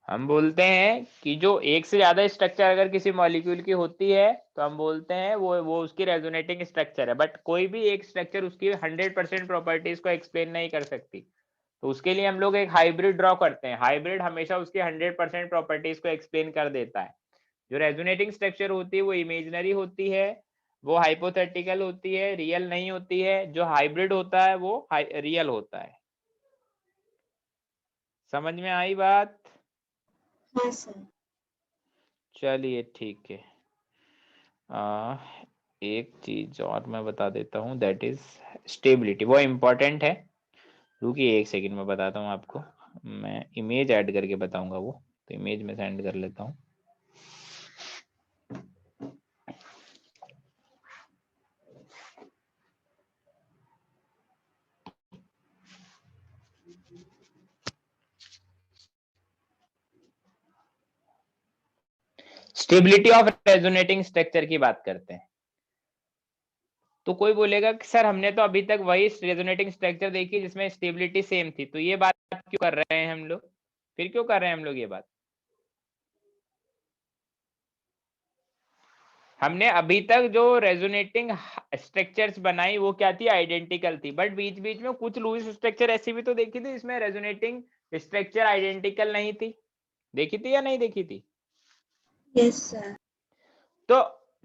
हम बोलते हैं कि जो एक से ज्यादा स्ट्रक्चर अगर किसी मॉलिक्यूल की होती है तो हम बोलते हैं वो उसकी रेजोनेटिंग स्ट्रक्चर है, बट कोई भी एक स्ट्रक्चर उसकी 100% प्रॉपर्टीज को एक्सप्लेन नहीं कर सकती, तो उसके लिए हम लोग एक हाइब्रिड ड्रॉ करते हैं। हाइब्रिड हमेशा उसकी 100% प्रॉपर्टीज को एक्सप्लेन कर देता है। जो रेजोनेटिंग स्ट्रक्चर होती है वो इमेजिनरी होती है, वो हाइपोथेटिकल होती है, रियल नहीं होती है। जो हाइब्रिड होता है वो रियल होता है। समझ में आई बात?
हाँ सर।
चलिए ठीक है। एक चीज और मैं बता देता हूँ, दैट इज स्टेबिलिटी, वो इम्पोर्टेंट है। रुकिए एक सेकंड में बताता हूँ आपको, मैं इमेज ऐड करके बताऊंगा वो, तो इमेज में सेंड कर लेता हूँ। स्टेबिलिटी ऑफ रेजोनेटिंग स्ट्रक्चर की बात करते हैं। तो कोई बोलेगा कि सर हमने तो अभी तक वही रेजोनेटिंग स्ट्रक्चर देखी जिसमें स्टेबिलिटी सेम थी, तो ये बात क्यों कर रहे हैं हम लोग, फिर क्यों कर रहे हैं हम लोग ये बात? हमने अभी तक जो रेजोनेटिंग स्ट्रक्चर्स बनाई वो क्या थी, आइडेंटिकल थी, बट बीच बीच में कुछ लुईस स्ट्रक्चर ऐसी भी तो देखी थी इसमें रेजोनेटिंग स्ट्रक्चर आइडेंटिकल नहीं थी, देखी थी या नहीं देखी थी?
Yes sir.
तो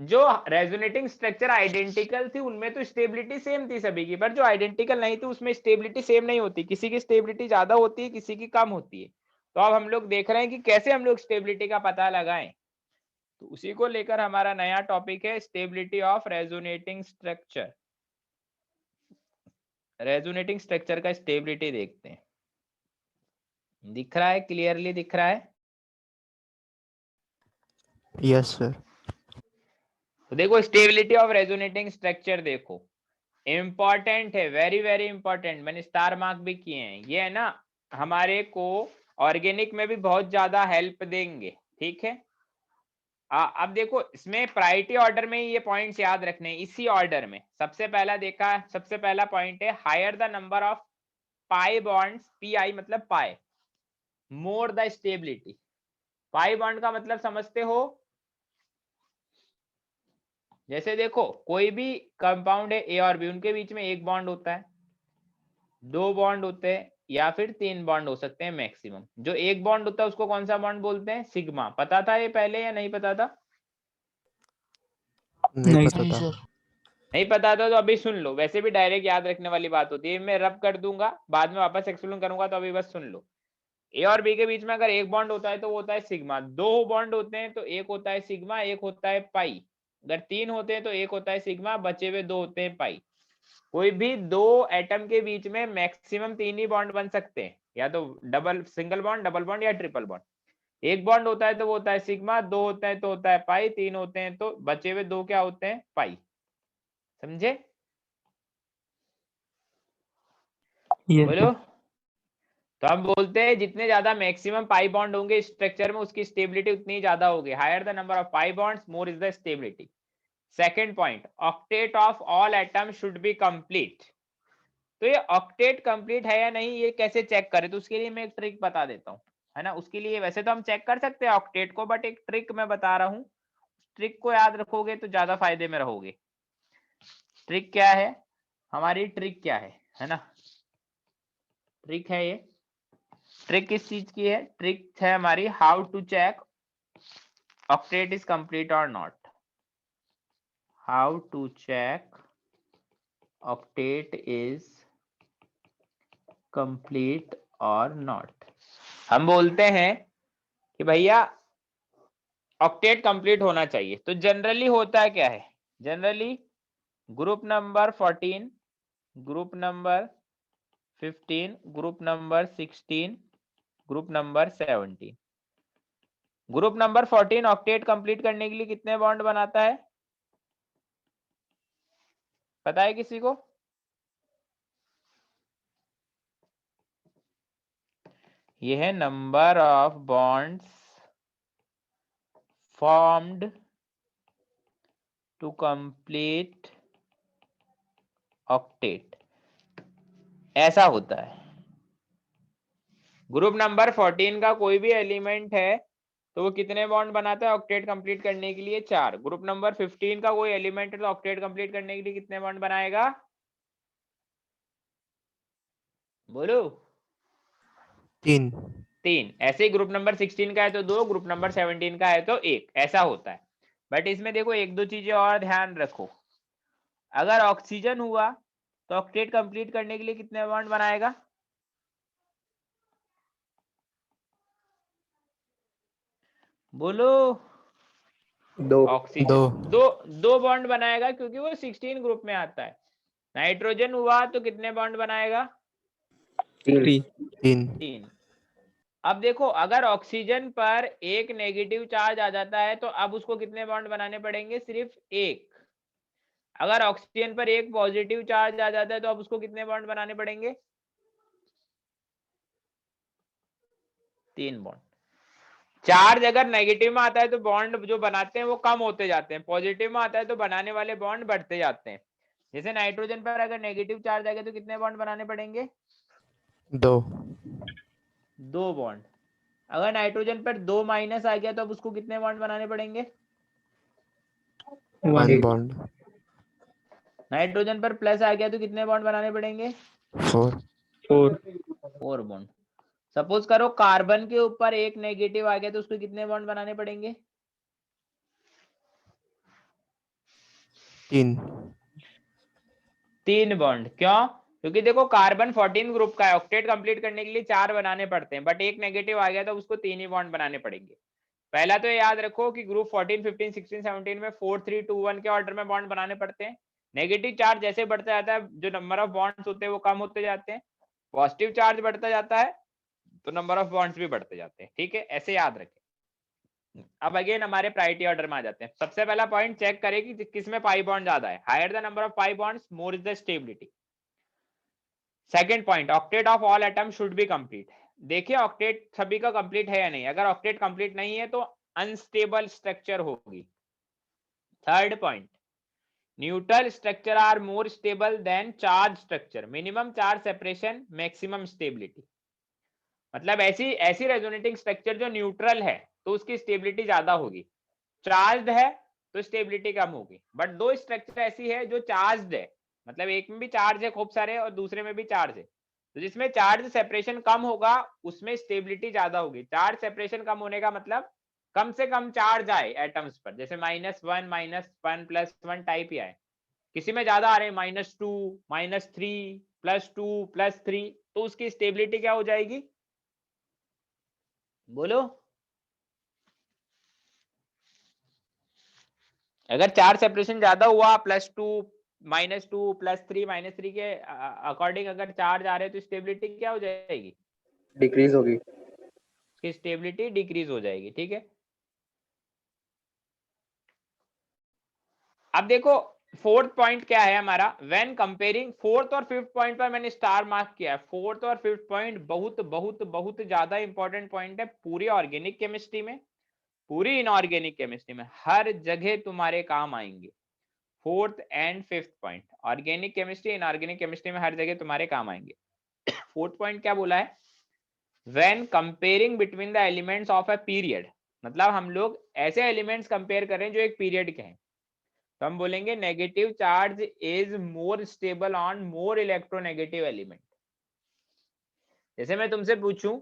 जो रेजोनेटिंग स्ट्रक्चर आइडेंटिकल थी उनमें तो स्टेबिलिटी सेम थी सभी की, पर जो आइडेंटिकल नहीं थी उसमें स्टेबिलिटी सेम नहीं होती, किसी की स्टेबिलिटी ज्यादा होती है, किसी की कम होती है। तो अब हम लोग देख रहे हैं कि कैसे हम लोग स्टेबिलिटी का पता लगाएं, तो उसी को लेकर हमारा नया टॉपिक है stability of resonating structure. Resonating structure का स्टेबिलिटी देखते हैं। दिख रहा है, क्लियरली दिख रहा है?
Yes sir.
तो देखो स्टेबिलिटी ऑफ रेजोनेटिंग स्ट्रक्चर देखो, इंपॉर्टेंट है, वेरी वेरी इंपॉर्टेंट, मैंने स्टार मार्क भी किए हैं। ये है ना हमारे को ऑर्गेनिक में भी बहुत ज्यादा हेल्प देंगे, ठीक है। अब देखो इसमें प्रायोरिटी ऑर्डर में ये पॉइंट्स याद रखने हैं। इसी ऑर्डर में सबसे पहला देखा, सबसे पहला पॉइंट है higher the number of pi bonds, P मतलब pi, more the stability. Pi bond का मतलब समझते हो, जैसे देखो कोई भी कंपाउंड है ए और बी, उनके बीच में एक बॉन्ड होता है, दो बॉन्ड होते हैं या फिर तीन बॉन्ड हो सकते हैं मैक्सिमम। जो एक बॉन्ड होता है उसको कौन सा बॉन्ड बोलते हैं, सिग्मा। पता था ये पहले या नहीं पता था?
नहीं पता
नहीं
था।
सर।
नहीं पता था तो अभी सुन लो, वैसे भी डायरेक्ट याद रखने वाली बात होती है, मैं रब कर दूंगा बाद में वापस एक्सप्लेन करूंगा, तो अभी बस सुन लो। ए और बी के बीच में अगर एक बॉन्ड होता है तो वो होता है सिग्मा, दो बॉन्ड होते हैं तो एक होता है सिग्मा, एक होता है पाई, अगर तीन होते हैं तो एक होता है सिग्मा, बचे हुए दो होते हैं पाई। कोई भी दो एटम के बीच में मैक्सिमम तीन ही बॉन्ड बन सकते हैं, या तो double single bond, double bond या ट्रिपल बॉन्ड। एक बॉन्ड होता है तो वो होता है सिग्मा, दो होते हैं तो होता है पाई, तीन होते हैं तो बचे हुए दो क्या होते हैं, पाई। समझे?
यस
बोलो।
सर।
तो हम बोलते हैं जितने ज्यादा मैक्सिमम पाई बॉन्ड होंगे स्ट्रक्चर में उसकी स्टेबिलिटी उतनी ज्यादा होगी। Higher the number of pi bonds more is the stability. Second point, octet of all atom should be complete. तो ये ऑक्टेट कंप्लीट है या नहीं ये कैसे चेक करें, तो उसके लिए मैं एक ट्रिक बता देता हूँ, है ना। उसके लिए वैसे तो हम चेक कर सकते हैं ऑक्टेट को, बट एक ट्रिक मैं बता रहा हूँ, ट्रिक को याद रखोगे तो ज्यादा फायदे में रहोगे। ट्रिक क्या है हमारी, ट्रिक क्या है ना। ट्रिक है ये, ट्रिक किस चीज की है, ट्रिक है हमारी how to check octet is complete और not. How to check octet is complete और नॉट। हम बोलते हैं कि भैया ऑक्टेट कंप्लीट होना चाहिए, तो जनरली होता है क्या है, generally group number 14, group number 15, group number 16, group number 17। Group number 14 octet complete करने के लिए कितने बॉन्ड बनाता है, पता है किसी को? यह है number of bonds formed to complete octet, ऐसा होता है। ग्रुप नंबर 14 का कोई भी एलिमेंट है तो वो कितने बॉन्ड बनाता है ऑक्टेट कंप्लीट करने के लिए, 4। ग्रुप नंबर 15 का कोई एलिमेंट है तो ऑक्टेट कंप्लीट करने के लिए कितने बॉन्ड बनाएगा, बोलो?
3।
3। ऐसे ही ग्रुप नंबर 16 का है तो 2, ग्रुप नंबर 17 का है तो 1, ऐसा होता है। बट इसमें देखो एक दो चीजें और ध्यान रखो, अगर ऑक्सीजन हुआ तो ऑक्टेट कंप्लीट करने के लिए कितने बॉन्ड बनाएगा, बोलो?
2।
ऑक्सीजन दो बॉन्ड बनाएगा क्योंकि वो 16 ग्रुप में आता है। नाइट्रोजन हुआ तो कितने बॉन्ड बनाएगा,
3।
3। अब देखो अगर ऑक्सीजन पर एक नेगेटिव चार्ज आ जाता है तो अब उसको कितने बॉन्ड बनाने पड़ेंगे, सिर्फ एक। अगर ऑक्सीजन पर एक पॉजिटिव चार्ज आ जाता है तो अब उसको कितने बॉन्ड बनाने पड़ेंगे, 3 बॉन्ड। चार्ज अगर नेगेटिव में आता है तो बॉन्ड जो बनाते हैं वो कम होते जाते हैं, पॉजिटिव में आता है तो बनाने वाले बॉन्ड बढ़ते जाते हैं। जैसे नाइट्रोजन पर अगर नेगेटिव चार्ज आएगा तो कितने बॉन्ड बनाने पड़ेंगे, 2 बॉन्ड। अगर नाइट्रोजन पर 2 माइनस आ गया तो अब उसको कितने बॉन्ड बनाने पड़ेंगे,
1
बॉन्ड।
नाइट्रोजन पर प्लस आ गया तो कितने बॉन्ड बनाने पड़ेंगे,
4
4 बॉन्ड। सपोज करो कार्बन के ऊपर एक नेगेटिव आ गया तो उसको कितने बॉन्ड बनाने पड़ेंगे, 3 बॉन्ड। क्यों, क्योंकि देखो कार्बन 14 ग्रुप का है, ऑक्टेट कंप्लीट करने के लिए 4 बनाने पड़ते हैं, बट एक नेगेटिव आ गया तो उसको 3 ही बॉन्ड बनाने पड़ेंगे। पहला तो याद रखो कि ग्रुप 14, 15, 16, 17 में 4, 3, 2, 1 के ऑर्डर में बॉन्ड बनाने पड़ते हैं। नेगेटिव चार्ज जैसे बढ़ता जाता है जो नंबर ऑफ बॉन्ड्स होते हैं वो कम होते जाते हैं, पॉजिटिव चार्ज बढ़ता जाता है तो नंबर ऑफ बॉन्ड्स भी बढ़ते जाते हैं। ठीक है, ऐसे याद रखें। अब अगेन हमारे प्रायोरिटी ऑर्डर में आ जाते हैं। सबसे पहला पॉइंट चेक करें कि किसमें पाई बॉन्ड ज्यादा है, higher the number of pi bonds more is the stability. Second point, octet of all atom should be complete. देखिए ऑक्टेट सभी का कंप्लीट है या नहीं, अगर ऑक्टेट कंप्लीट नहीं है तो अनस्टेबल स्ट्रक्चर होगी। Third point, neutral structure are more stable than charge structure, minimum charge separation maximum stability. मतलब ऐसी रेजोनेटिंग स्ट्रक्चर जो न्यूट्रल है तो उसकी स्टेबिलिटी ज्यादा होगी, चार्ज्ड है तो स्टेबिलिटी कम होगी। बट दो स्ट्रक्चर ऐसी है जो चार्ज्ड है, मतलब एक में भी चार्ज है खूब सारे और दूसरे में भी चार्ज है, तो जिसमें चार्ज सेपरेशन कम होगा उसमें स्टेबिलिटी ज्यादा होगी। चार्ज सेपरेशन कम होने का मतलब कम से कम चार्ज आए एटम्स पर, जैसे -1, -1, +1 टाइप ही आए। किसी में ज्यादा आ रहे हैं -2, -3, +2, +3, तो उसकी स्टेबिलिटी क्या हो जाएगी, बोलो? अगर चार्ज सेपरेशन ज्यादा हुआ +2, -2, +3, -3 के अकॉर्डिंग अगर चार्ज आ रहे हैं तो स्टेबिलिटी क्या हो जाएगी,
डिक्रीज होगी।
उसकी स्टेबिलिटी डिक्रीज हो जाएगी। ठीक है, अब देखो फोर्थ पॉइंट क्या है हमारा, व्हेन कंपेयरिंग, फोर्थ और फिफ्थ पॉइंट पर मैंने स्टार मार्क किया है। फोर्थ और फिफ्थ पॉइंट बहुत बहुत बहुत ज्यादा इंपॉर्टेंट पॉइंट है पूरी ऑर्गेनिक केमिस्ट्री में, पूरी इनऑर्गेनिक केमिस्ट्री में, हर जगह तुम्हारे काम आएंगे। Fourth and fifth point organic chemistry, inorganic chemistry में हर जगह तुम्हारे काम आएंगे। फोर्थ पॉइंट क्या बोला है, when comparing between the elements of a period, मतलब हम लोग ऐसे एलिमेंट्स कंपेयर कर रहे हैं जो एक पीरियड के हैं, तो हम बोलेंगे negative charge is more stable on more electronegative element. जैसे मैं तुमसे पूछूं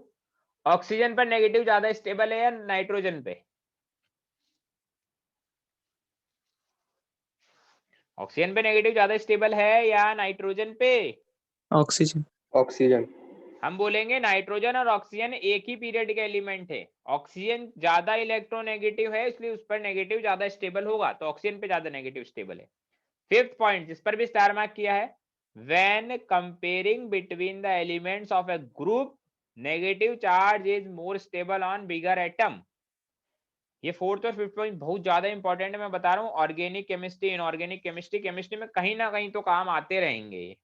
ऑक्सीजन पर नेगेटिव ज्यादा स्टेबल है या नाइट्रोजन पे? ऑक्सीजन पे नेगेटिव ज्यादा स्टेबल है या नाइट्रोजन पे?
ऑक्सीजन।
ऑक्सीजन।
हम बोलेंगे नाइट्रोजन और ऑक्सीजन एक ही पीरियड के एलिमेंट है, ऑक्सीजन ज्यादा इलेक्ट्रोनेगेटिव है इसलिए उस पर नेगेटिव ज्यादा स्टेबल होगा, तो ऑक्सीजन पे ज्यादा नेगेटिव स्टेबल है। फिफ्थ पॉइंट जिस पर भी स्टार मार्क किया है, when comparing between the elements of A group negative charge is more stable on bigger atom. ये फोर्थ और फिफ्थ पॉइंट बहुत ज्यादा इंपॉर्टेंट है, मैं बता रहा हूँ organic chemistry, inorganic chemistry, chemistry में कहीं ना कहीं तो काम आते रहेंगे।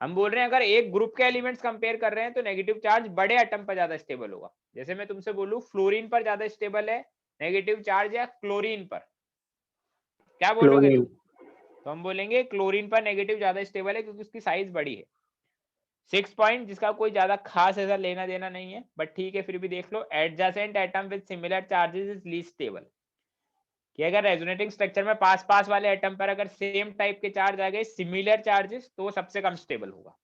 हम बोल रहे हैं अगर एक ग्रुप के एलिमेंट्स कंपेयर कर रहे हैं तो नेगेटिव चार्ज बड़े एटम पर ज्यादा स्टेबल होगा। जैसे मैं तुमसे बोलूं फ्लोरीन पर ज्यादा स्टेबल है नेगेटिव चार्ज या क्लोरीन पर, क्या बोलोगे
क्लोरीन।
तुम? तो हम बोलेंगे क्लोरीन पर नेगेटिव ज्यादा स्टेबल है क्योंकि उसकी साइज बड़ी है। सिक्स पॉइंट जिसका कोई ज्यादा खास ऐसा लेना देना नहीं है बट ठीक है फिर भी देख लो, adjacent atom with similar charges is least stable, कि अगर रेजोनेटिंग स्ट्रक्चर में पास पास वाले एटम पर अगर सेम टाइप के चार्ज आ गए सिमिलर चार्जेस तो वो सबसे कम स्टेबल होगा।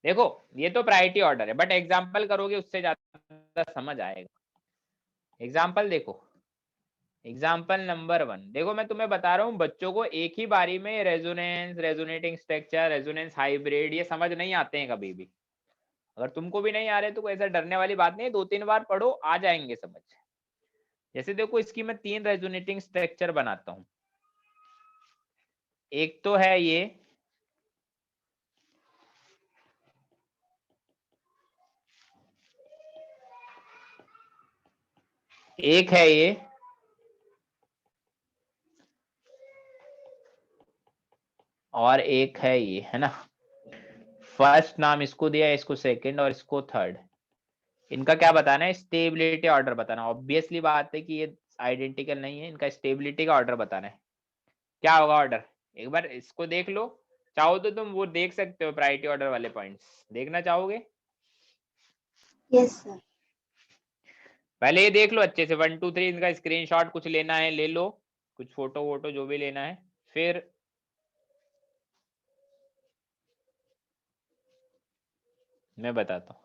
देखो ये तो प्रायोरिटी ऑर्डर है बट एग्जांपल करोगे उससे ज्यादा समझ आएगा। एग्जांपल देखो, एग्जाम्पल नंबर 1 देखो, मैं तुम्हें बता रहा हूँ बच्चों को एक ही बारी में resonance, resonating structure, resonance hybrid ये समझ नहीं आते हैं कभी भी। अगर तुमको भी नहीं आ रहे तो कोई ऐसा डरने वाली बात नहीं है, 2-3 बार पढ़ो आ जाएंगे समझ। जैसे देखो इसकी मैं 3 रेजोनेटिंग स्ट्रक्चर बनाता हूँ। एक तो है ये, एक है ये, और एक है ये, है ना। फर्स्ट नाम इसको दिया, इसको सेकंड और इसको थर्ड। इनका क्या बताना है, स्टेबिलिटी ऑर्डर बताना। ऑब्वियसली बात है कि ये आइडेंटिकल नहीं है, इनका स्टेबिलिटी का ऑर्डर बताना है। क्या होगा ऑर्डर, एक बार इसको देख लो, चाहो तो तुम वो देख सकते हो प्रायोरिटी ऑर्डर वाले पॉइंट्स, देखना चाहोगे?
Yes, sir.
पहले ये देख लो अच्छे से 1 2 3 इनका स्क्रीनशॉट कुछ लेना है ले लो, कुछ फोटो वोटो जो भी लेना है। फिर मैं बताता हूँ,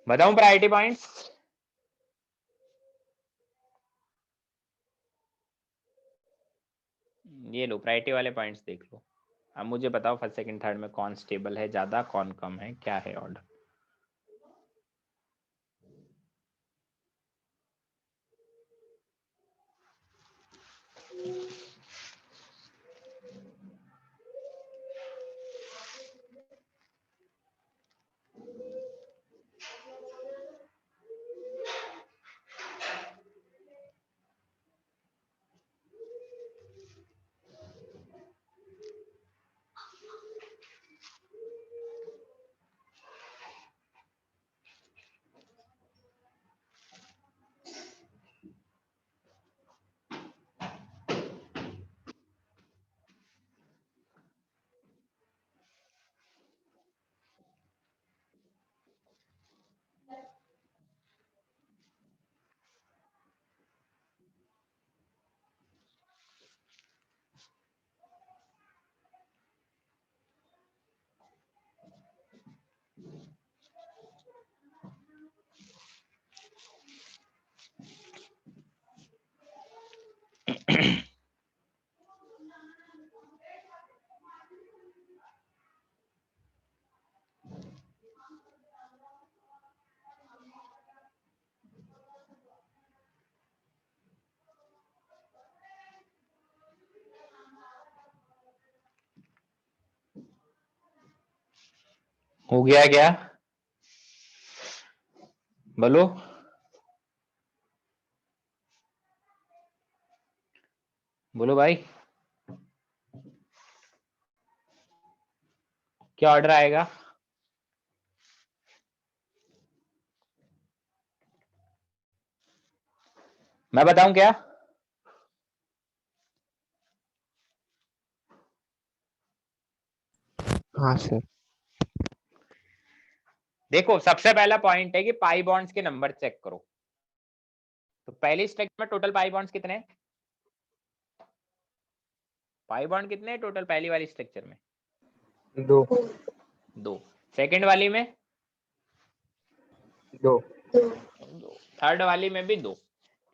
बताऊं प्रायोरिटी पॉइंट्स? ये लो प्रायोरिटी वाले पॉइंट्स देख लो। अब मुझे बताओ फर्स्ट सेकंड थर्ड में कौन स्टेबल है ज्यादा, कौन कम है, क्या है ऑर्डर? हो गया क्या बोलो? बोलो भाई, क्या ऑर्डर आएगा? मैं बताऊं क्या?
हाँ सर।
देखो सबसे पहला पॉइंट है कि पाई बॉन्ड्स के नंबर चेक करो। तो पहली स्ट्रक्चर में टोटल पाई बॉन्ड्स कितने हैं? पाई बॉन्ड कितने हैं टोटल पहली वाली स्ट्रक्चर में?
2
2। सेकंड वाली में
2
2। थर्ड वाली में भी 2।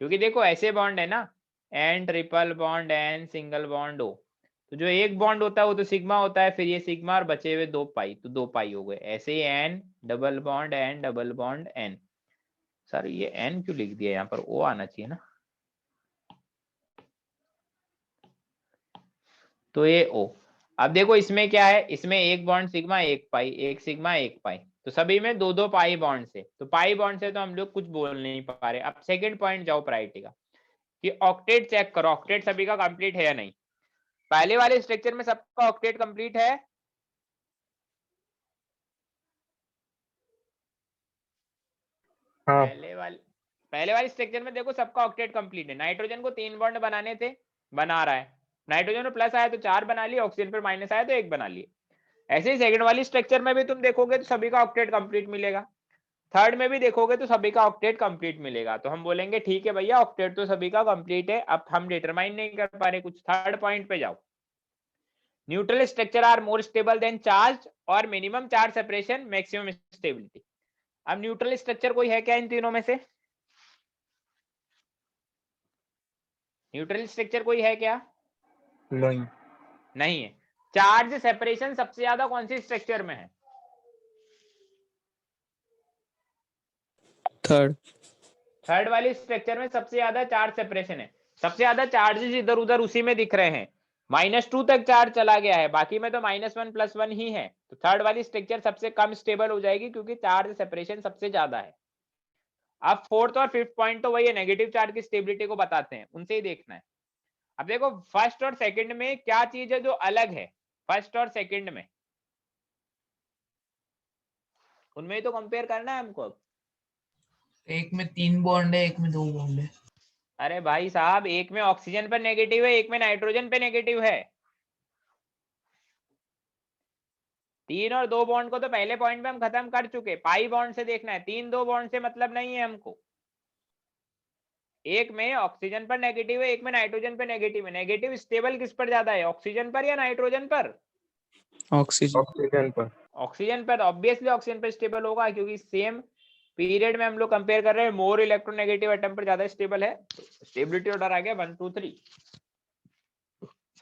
क्योंकि देखो ऐसे बॉन्ड है ना, N triple bond N single bond हो, तो जो एक बॉन्ड होता है वो तो सिग्मा होता है, फिर ये सिग्मा और बचे हुए 2 पाई, तो 2 पाई हो गए। ऐसे ही N double bond N double bond N. Sir ये एन क्यों लिख दिया, यहाँ पर ओ आना चाहिए ना, तो ये ओ। अब देखो इसमें क्या है, इसमें एक बॉन्ड सिग्मा एक पाई, एक सिग्मा एक पाई, तो सभी में 2-2 पाई बॉन्ड से, तो पाई बॉन्ड से तो हम लोग कुछ बोल नहीं पा रहे। अब सेकंड पॉइंट जाओ प्रायोरिटी का, कि ऑक्टेट चेक करो, ऑक्टेट सभी का कंप्लीट है या नहीं। पहले वाले स्ट्रक्चर में सबका ऑक्टेट कंप्लीट है?
हाँ
पहले वाले स्ट्रक्चर में देखो सबका ऑक्टेट कंप्लीट है। नाइट्रोजन को 3 बॉन्ड बनाने थे, बना रहा है। नाइट्रोजन में प्लस आया तो 4 बना लिए, ऑक्सीजन पर माइनस आया तो 1 बना लिए। ऐसे ही सेकंड वाली स्ट्रक्चर में भी तुम देखोगे तो सभी का ऑक्टेट कंप्लीट मिलेगा। थर्ड में भी देखोगे तो सभी का ऑक्टेट कंप्लीट मिलेगा। तो हम बोलेंगे ठीक है भैया ऑक्टेट तो सभी का कंप्लीट है। अब हम डिटरमाइन नहीं कर पा रहे कुछ। थर्ड पॉइंट पे जाओ, neutral structure are more stable than charge और minimum charge separation maximum stability. अब न्यूट्रल स्ट्रक्चर कोई है क्या इन तीनों में से? न्यूट्रल स्ट्रक्चर कोई है क्या?
नहीं
नहीं है। चार्ज सेपरेशन सबसे ज्यादा कौन सी स्ट्रक्चर में है?
थर्ड।
थर्ड वाली स्ट्रक्चर में सबसे ज्यादा चार्ज सेपरेशन है। सबसे ज्यादा चार्जेस इधर उधर उसी में दिख रहे हैं। -2 तक चार्ज चला गया है, बाकी में तो -1 +1 ही है। तो थर्ड वाली स्ट्रक्चर सबसे कम स्टेबल हो जाएगी क्योंकि चार्ज सेपरेशन सबसे ज्यादा है। अब फोर्थ और फिफ्थ पॉइंट तो वही है, नेगेटिव चार्ज की स्टेबिलिटी को बताते हैं, उनसे ही देखना है। अब देखो फर्स्ट और सेकंड में क्या चीज है जो अलग है? फर्स्ट और सेकंड में उनमें ही तो कंपेयर करना है हमको।
एक में 3 बॉन्ड है, एक में 2 बॉन्ड है।
अरे भाई साहब, एक में ऑक्सीजन पर नेगेटिव है, एक में नाइट्रोजन पे नेगेटिव है। 3 और 2 बॉन्ड को तो पहले पॉइंट में हम खत्म कर चुके। पाई बॉन्ड से देखना है, 3-2 बॉन्ड से मतलब नहीं है हमको। एक में ऑक्सीजन पर नेगेटिव है, एक में नाइट्रोजन पर नेगेटिव है। नेगेटिव स्टेबल किस पर ज्यादा है, ऑक्सीजन पर या नाइट्रोजन पर?
ऑक्सीजन।
ऑक्सीजन पर।
ऑक्सीजन पर। ऑब्वियसली ऑक्सीजन पर स्टेबल होगा क्योंकि सेम पीरियड में हम लोग कंपेयर कर रहे हैं। मोर इलेक्ट्रोनेगेटिव एटम पर ज्यादा स्टेबल है। स्टेबिलिटी ऑर्डर आ गया 1 2 3।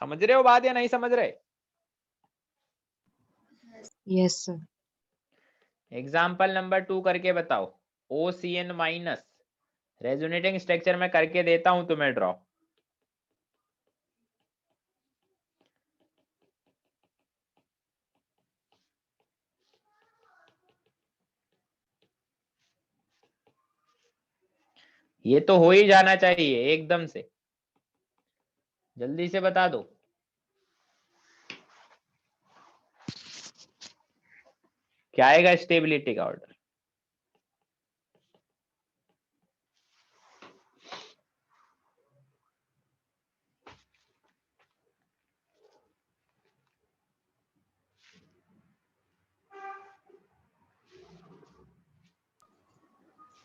समझ रहे हो बात या नहीं समझ रहे?
Yes, sir.
एग्जाम्पल नंबर 2 करके बताओ। OCN- रेजोनेटिंग स्ट्रक्चर में करके देता हूं तुम्हें ड्रॉ। ये तो हो ही जाना चाहिए एकदम से, जल्दी से बता दो। क्या आएगा स्टेबिलिटी का ऑर्डर?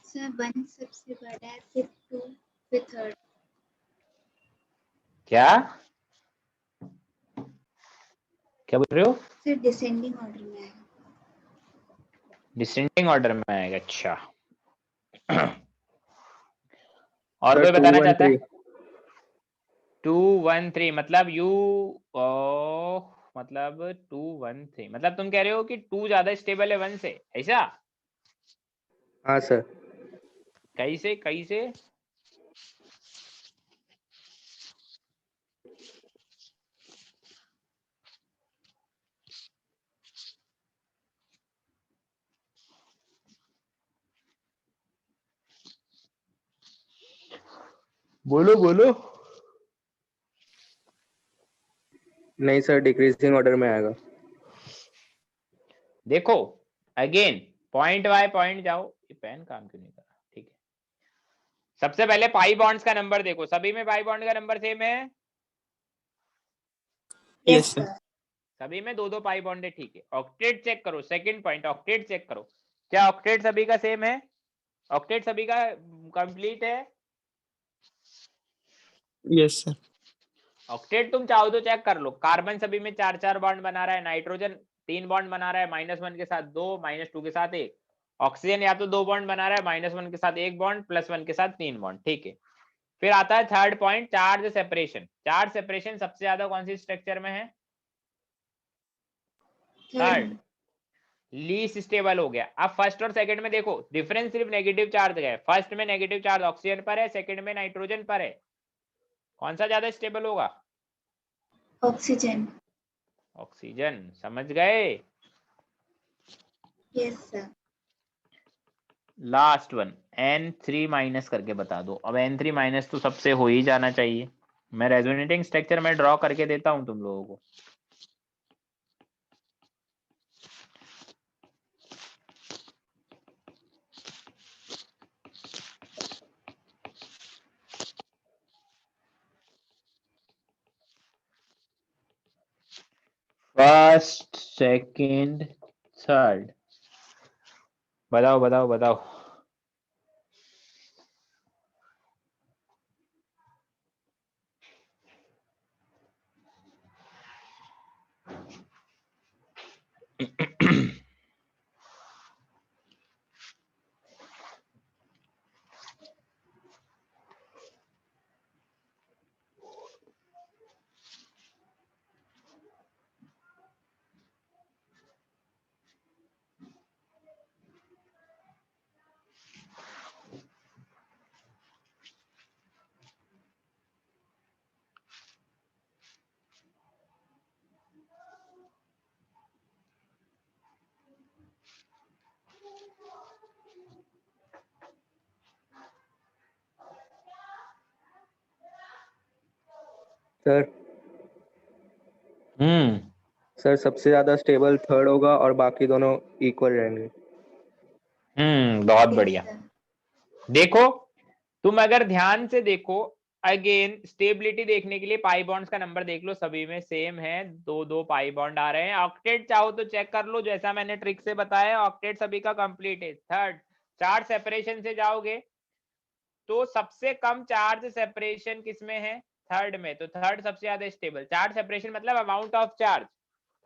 सर 1 सबसे बड़ा है, फिर 2, फिर 3rd।
क्या क्या बोल रहे हो?
सर डिसेंडिंग ऑर्डर में है।
डिसेंडिंग ऑर्डर में आएगा, अच्छा। और
सर
कोई
2
बताना
1
चाहता है?
3
2 1 3 मतलब मतलब 2 1 3 मतलब तुम कह रहे हो कि 2 ज्यादा स्टेबल है 1 से, ऐसा?
हाँ सर।
कैसे कैसे? बोलो बोलो।
नहीं सर, डिक्रीजिंग ऑर्डर में आएगा।
देखो अगेन पॉइंट बाय पॉइंट जाओ। ये पेन काम क्यों नहीं कर रहा? ठीक है, सबसे पहले पाई बॉन्ड्स का नंबर देखो, सभी में पाई बॉन्ड का नंबर सेम है?
Yes, sir.
सभी में 2-2 पाई बॉन्ड है, ठीक है। ऑक्टेट चेक करो, सेकंड पॉइंट ऑक्टेट चेक करो, क्या ऑक्टेट सभी का सेम है? ऑक्टेट सभी का कंप्लीट है?
Yes, sir.
ऑक्टेट तुम चाहो तो चेक कर लो, कार्बन सभी में 4-4 बॉन्ड बना रहा है, नाइट्रोजन 3 बॉन्ड बना रहा है, -1 के साथ 2, -2 के साथ 1। ऑक्सीजन या तो 2 बॉन्ड बना रहा है, -1 के साथ 1 बॉन्ड, +1 के साथ 3 बॉन्ड, ठीक है। फिर आता है third point, charge separation. Charge separation सबसे ज्यादा कौन सी स्ट्रक्चर में है? थर्ड, लीस्ट स्टेबल हो गया। अब फर्स्ट और सेकंड में देखो डिफरेंस सिर्फ नेगेटिव चार्ज का है। फर्स्ट में नेगेटिव चार्ज ऑक्सीजन पर है, सेकंड में नाइट्रोजन पर है। कौन सा ज्यादा स्टेबल होगा?
ऑक्सीजन।
ऑक्सीजन, समझ गए?
Yes sir.
Last one N3- करके बता दो। अब N3- तो सबसे हो ही जाना चाहिए। मैं रेजोनेटिंग स्ट्रक्चर में ड्रॉ करके देता हूं तुम लोगों को। फर्स्ट, सेकंड, थर्ड, बताओ बताओ बताओ।
सर सर सबसे ज्यादा स्टेबल थर्ड होगा और बाकी दोनों इक्वल रहेंगे।
बहुत बढ़िया। देखो तुम अगर ध्यान से देखो, अगेन स्टेबिलिटी देखने के लिए पाई बॉन्ड्स का नंबर देख लो, सभी में सेम है, 2-2 पाई बॉन्ड आ रहे हैं। ऑक्टेट चाहो तो चेक कर लो, जैसा मैंने ट्रिक से बताया, ऑक्टेट सभी का कंप्लीट है। थर्ड, चार्ज सेपरेशन से जाओगे तो सबसे कम चार्ज सेपरेशन किसमें है? थर्ड में। तो थर्ड सबसे ज्यादा स्टेबल। चार्ज सेपरेशन मतलब अमाउंट ऑफ चार्ज,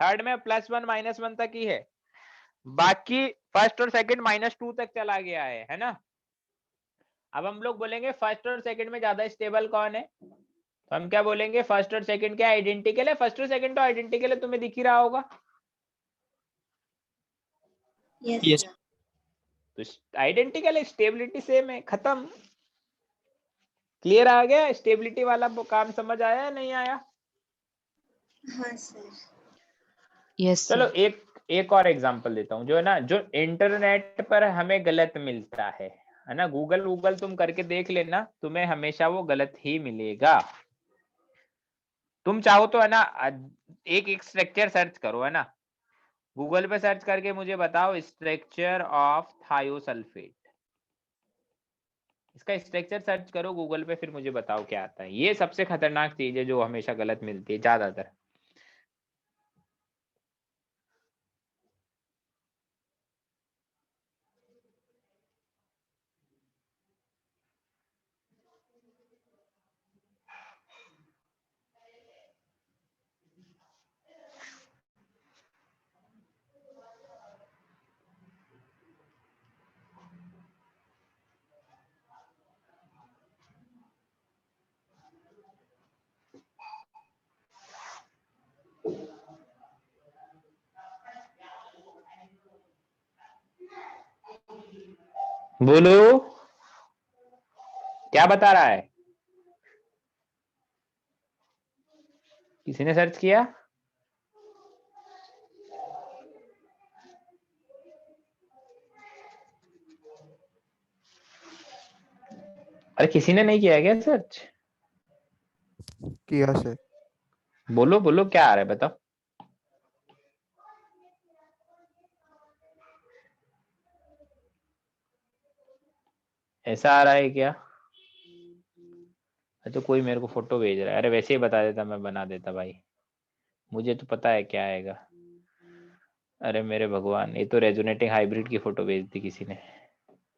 थर्ड में +1 -1 तक ही है, बाकी फर्स्ट और सेकंड -2 तक चला गया है ना। अब हम लोग बोलेंगे फर्स्ट और सेकंड में ज्यादा स्टेबल कौन है, तो हम क्या बोलेंगे? फर्स्ट और सेकंड क्या आइडेंटिकल है? फर्स्ट और सेकंड तो आइडेंटिकल है, तुम्हें दिख ही रहा होगा।
Yes.
सर।
तो आइडेंटिकल है, स्टेबिलिटी सेम है, खत्म। क्लियर आ गया? स्टेबिलिटी वाला काम समझ आया या नहीं आया?
हाँ सर।
यस
चलो
सर।
एक और एग्जांपल देता हूँ, जो है ना, जो इंटरनेट पर हमें गलत मिलता है ना, गूगल तुम करके देख लेना, तुम्हें हमेशा वो गलत ही मिलेगा। तुम चाहो तो है ना, एक स्ट्रक्चर सर्च करो, है ना, गूगल पे सर्च करके मुझे बताओ स्ट्रक्चर ऑफ थायोसल्फेट। इसका स्ट्रक्चर सर्च करो गूगल पे, फिर मुझे बताओ क्या आता है। ये सबसे खतरनाक चीज है जो हमेशा गलत मिलती है ज्यादातर। बोलो क्या बता रहा है? किसी ने सर्च किया? अरे किसी ने नहीं किया क्या सर्च?
किया सर।
बोलो बोलो क्या आ रहा है बताओ। ऐसा आ रहा है क्या? तो कोई मेरे को फोटो भेज रहा है। अरे वैसे ही बता देता, मैं बना देता भाई, मुझे तो पता है क्या आएगा। अरे मेरे भगवान, ये तो रेजोनेटिंग हाइब्रिड की फोटो भेज दी किसी ने।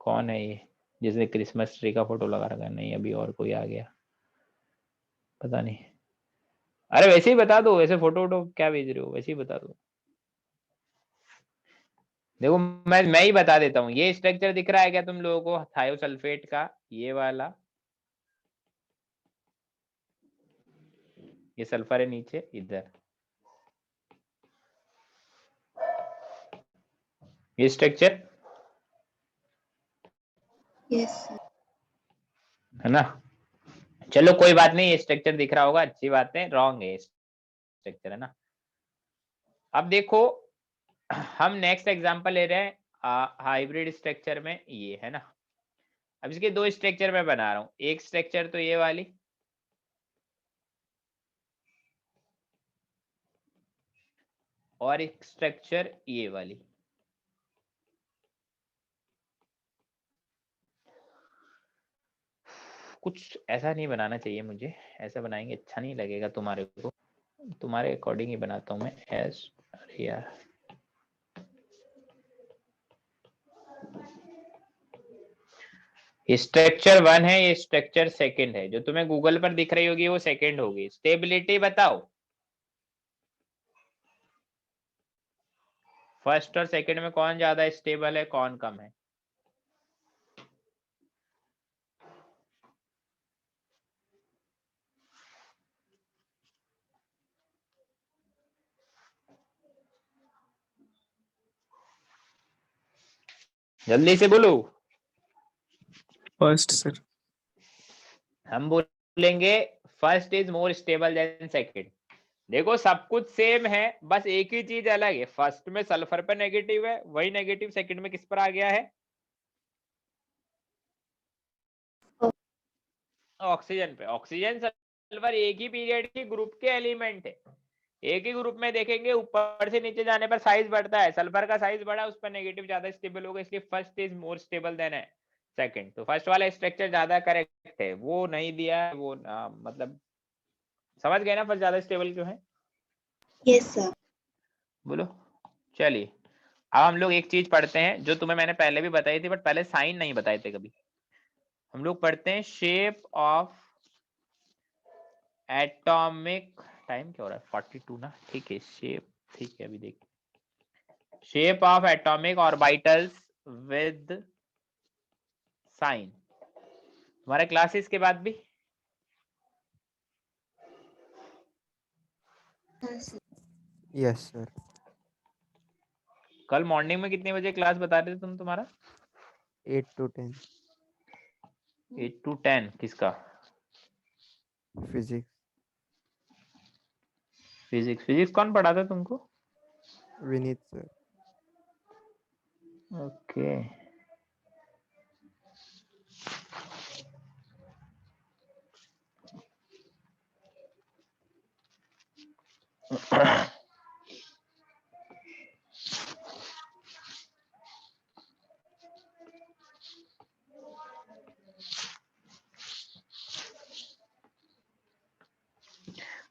कौन है ये जिसने क्रिसमस ट्री का फोटो लगा रखा है? नहीं, अभी और कोई आ गया, पता नहीं। अरे वैसे ही बता दो, वैसे फोटो वोटो क्या भेज रहे हो, वैसे ही बता दो। देखो मैं ही बता देता हूँ। ये स्ट्रक्चर दिख रहा है क्या तुम लोगों को थायोसल्फेट का, ये वाला, ये सल्फर है नीचे इधर, ये स्ट्रक्चर
Yes, sir.
है ना। चलो कोई बात नहीं, ये स्ट्रक्चर दिख रहा होगा, अच्छी बात है। रॉन्ग है स्ट्रक्चर, है ना। अब देखो हम नेक्स्ट एग्जांपल ले रहे हैं हाइब्रिड स्ट्रक्चर में, ये है ना। अब इसके दो स्ट्रक्चर मैं बना रहा हूँ, एक स्ट्रक्चर तो ये वाली, और एक स्ट्रक्चर ये वाली। कुछ ऐसा नहीं बनाना चाहिए मुझे, ऐसा बनाएंगे अच्छा नहीं लगेगा तुम्हारे को, तुम्हारे अकॉर्डिंग ही बनाता हूँ मैं। एस, अरे यार, ये स्ट्रक्चर 1 है, ये स्ट्रक्चर सेकंड है। जो तुम्हें गूगल पर दिख रही होगी वो सेकंड होगी। स्टेबिलिटी बताओ, फर्स्ट और सेकंड में कौन ज्यादा स्टेबल है, कौन कम है? जल्दी से बोलो।
First sir.
हम बोलेंगे first is more stable then second. देखो सब कुछ सेम है, बस एक ही चीज अलग है। फर्स्ट में सल्फर पे नेगेटिव है, वही नेगेटिव सेकंड में किस पर आ गया है? ऑक्सीजन पे। ऑक्सीजन सल्फर एक ही पीरियड की ग्रुप के एलिमेंट है। एक ही ग्रुप में देखेंगे ऊपर से नीचे जाने पर साइज बढ़ता है, सल्फर का साइज बढ़ा, उस पर नेगेटिव ज्यादा स्टेबल होगा, इसलिए first is more stable then है सेकंड। तो फर्स्ट वाला स्ट्रक्चर ज्यादा करेक्ट है, वो नहीं दिया है वो मतलब समझ गए ना फर्स्ट ज्यादा स्टेबल क्यों है?
Yes, sir.
बोलो। चलिए अब हम लोग एक चीज पढ़ते हैं जो तुम्हें मैंने पहले भी बताई थी, बट पहले साइन नहीं बताए थे कभी। हम लोग पढ़ते हैं शेप ऑफ एटॉमिक, टाइम क्या हो रहा है 42 ना, ठीक है शेप, ठीक है अभी देखिए। Shape of atomic orbitals with sign, तुम्हारे क्लासेस के बाद भी।
Yes, sir.
Yes sir.
कल मॉर्निंग में कितने बजे क्लास बता रहे थे तुम तुम्हारा?
8 to 10
8 to 10 किसका?
फिजिक्स।
फिजिक्स। फिजिक्स कौन पढ़ाता तुमको?
विनीत सर।
ओके